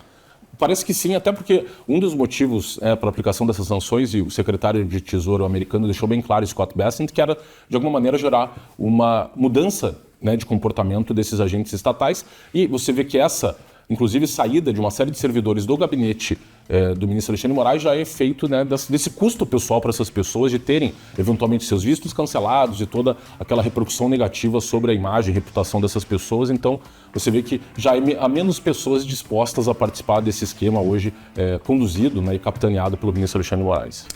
Parece que sim, até porque um dos motivos para a aplicação dessas sanções, e o secretário de Tesouro americano deixou bem claro, Scott Bessent, que era, de alguma maneira, gerar uma mudança de comportamento desses agentes estatais. E você vê que essa, inclusive, saída de uma série de servidores do gabinete do ministro Alexandre de Moraes já é feito desse custo pessoal para essas pessoas de terem, eventualmente, seus vistos cancelados e toda aquela repercussão negativa sobre a imagem e reputação dessas pessoas. Então, você vê que já há menos pessoas dispostas a participar desse esquema hoje conduzido e capitaneado pelo ministro Alexandre de Moraes.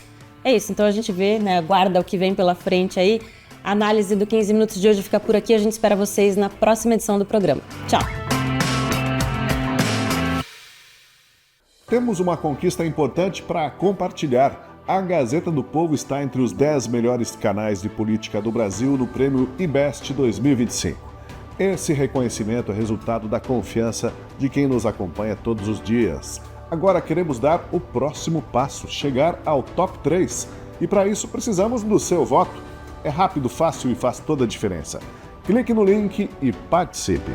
É isso, então a gente vê, aguarda o que vem pela frente aí. A análise do 15 Minutos de hoje fica por aqui. A gente espera vocês na próxima edição do programa. Tchau! Temos uma conquista importante para compartilhar. A Gazeta do Povo está entre os 10 melhores canais de política do Brasil no Prêmio IBEST 2025. Esse reconhecimento é resultado da confiança de quem nos acompanha todos os dias. Agora queremos dar o próximo passo, chegar ao top 3. E para isso precisamos do seu voto. É rápido, fácil e faz toda a diferença. Clique no link e participe.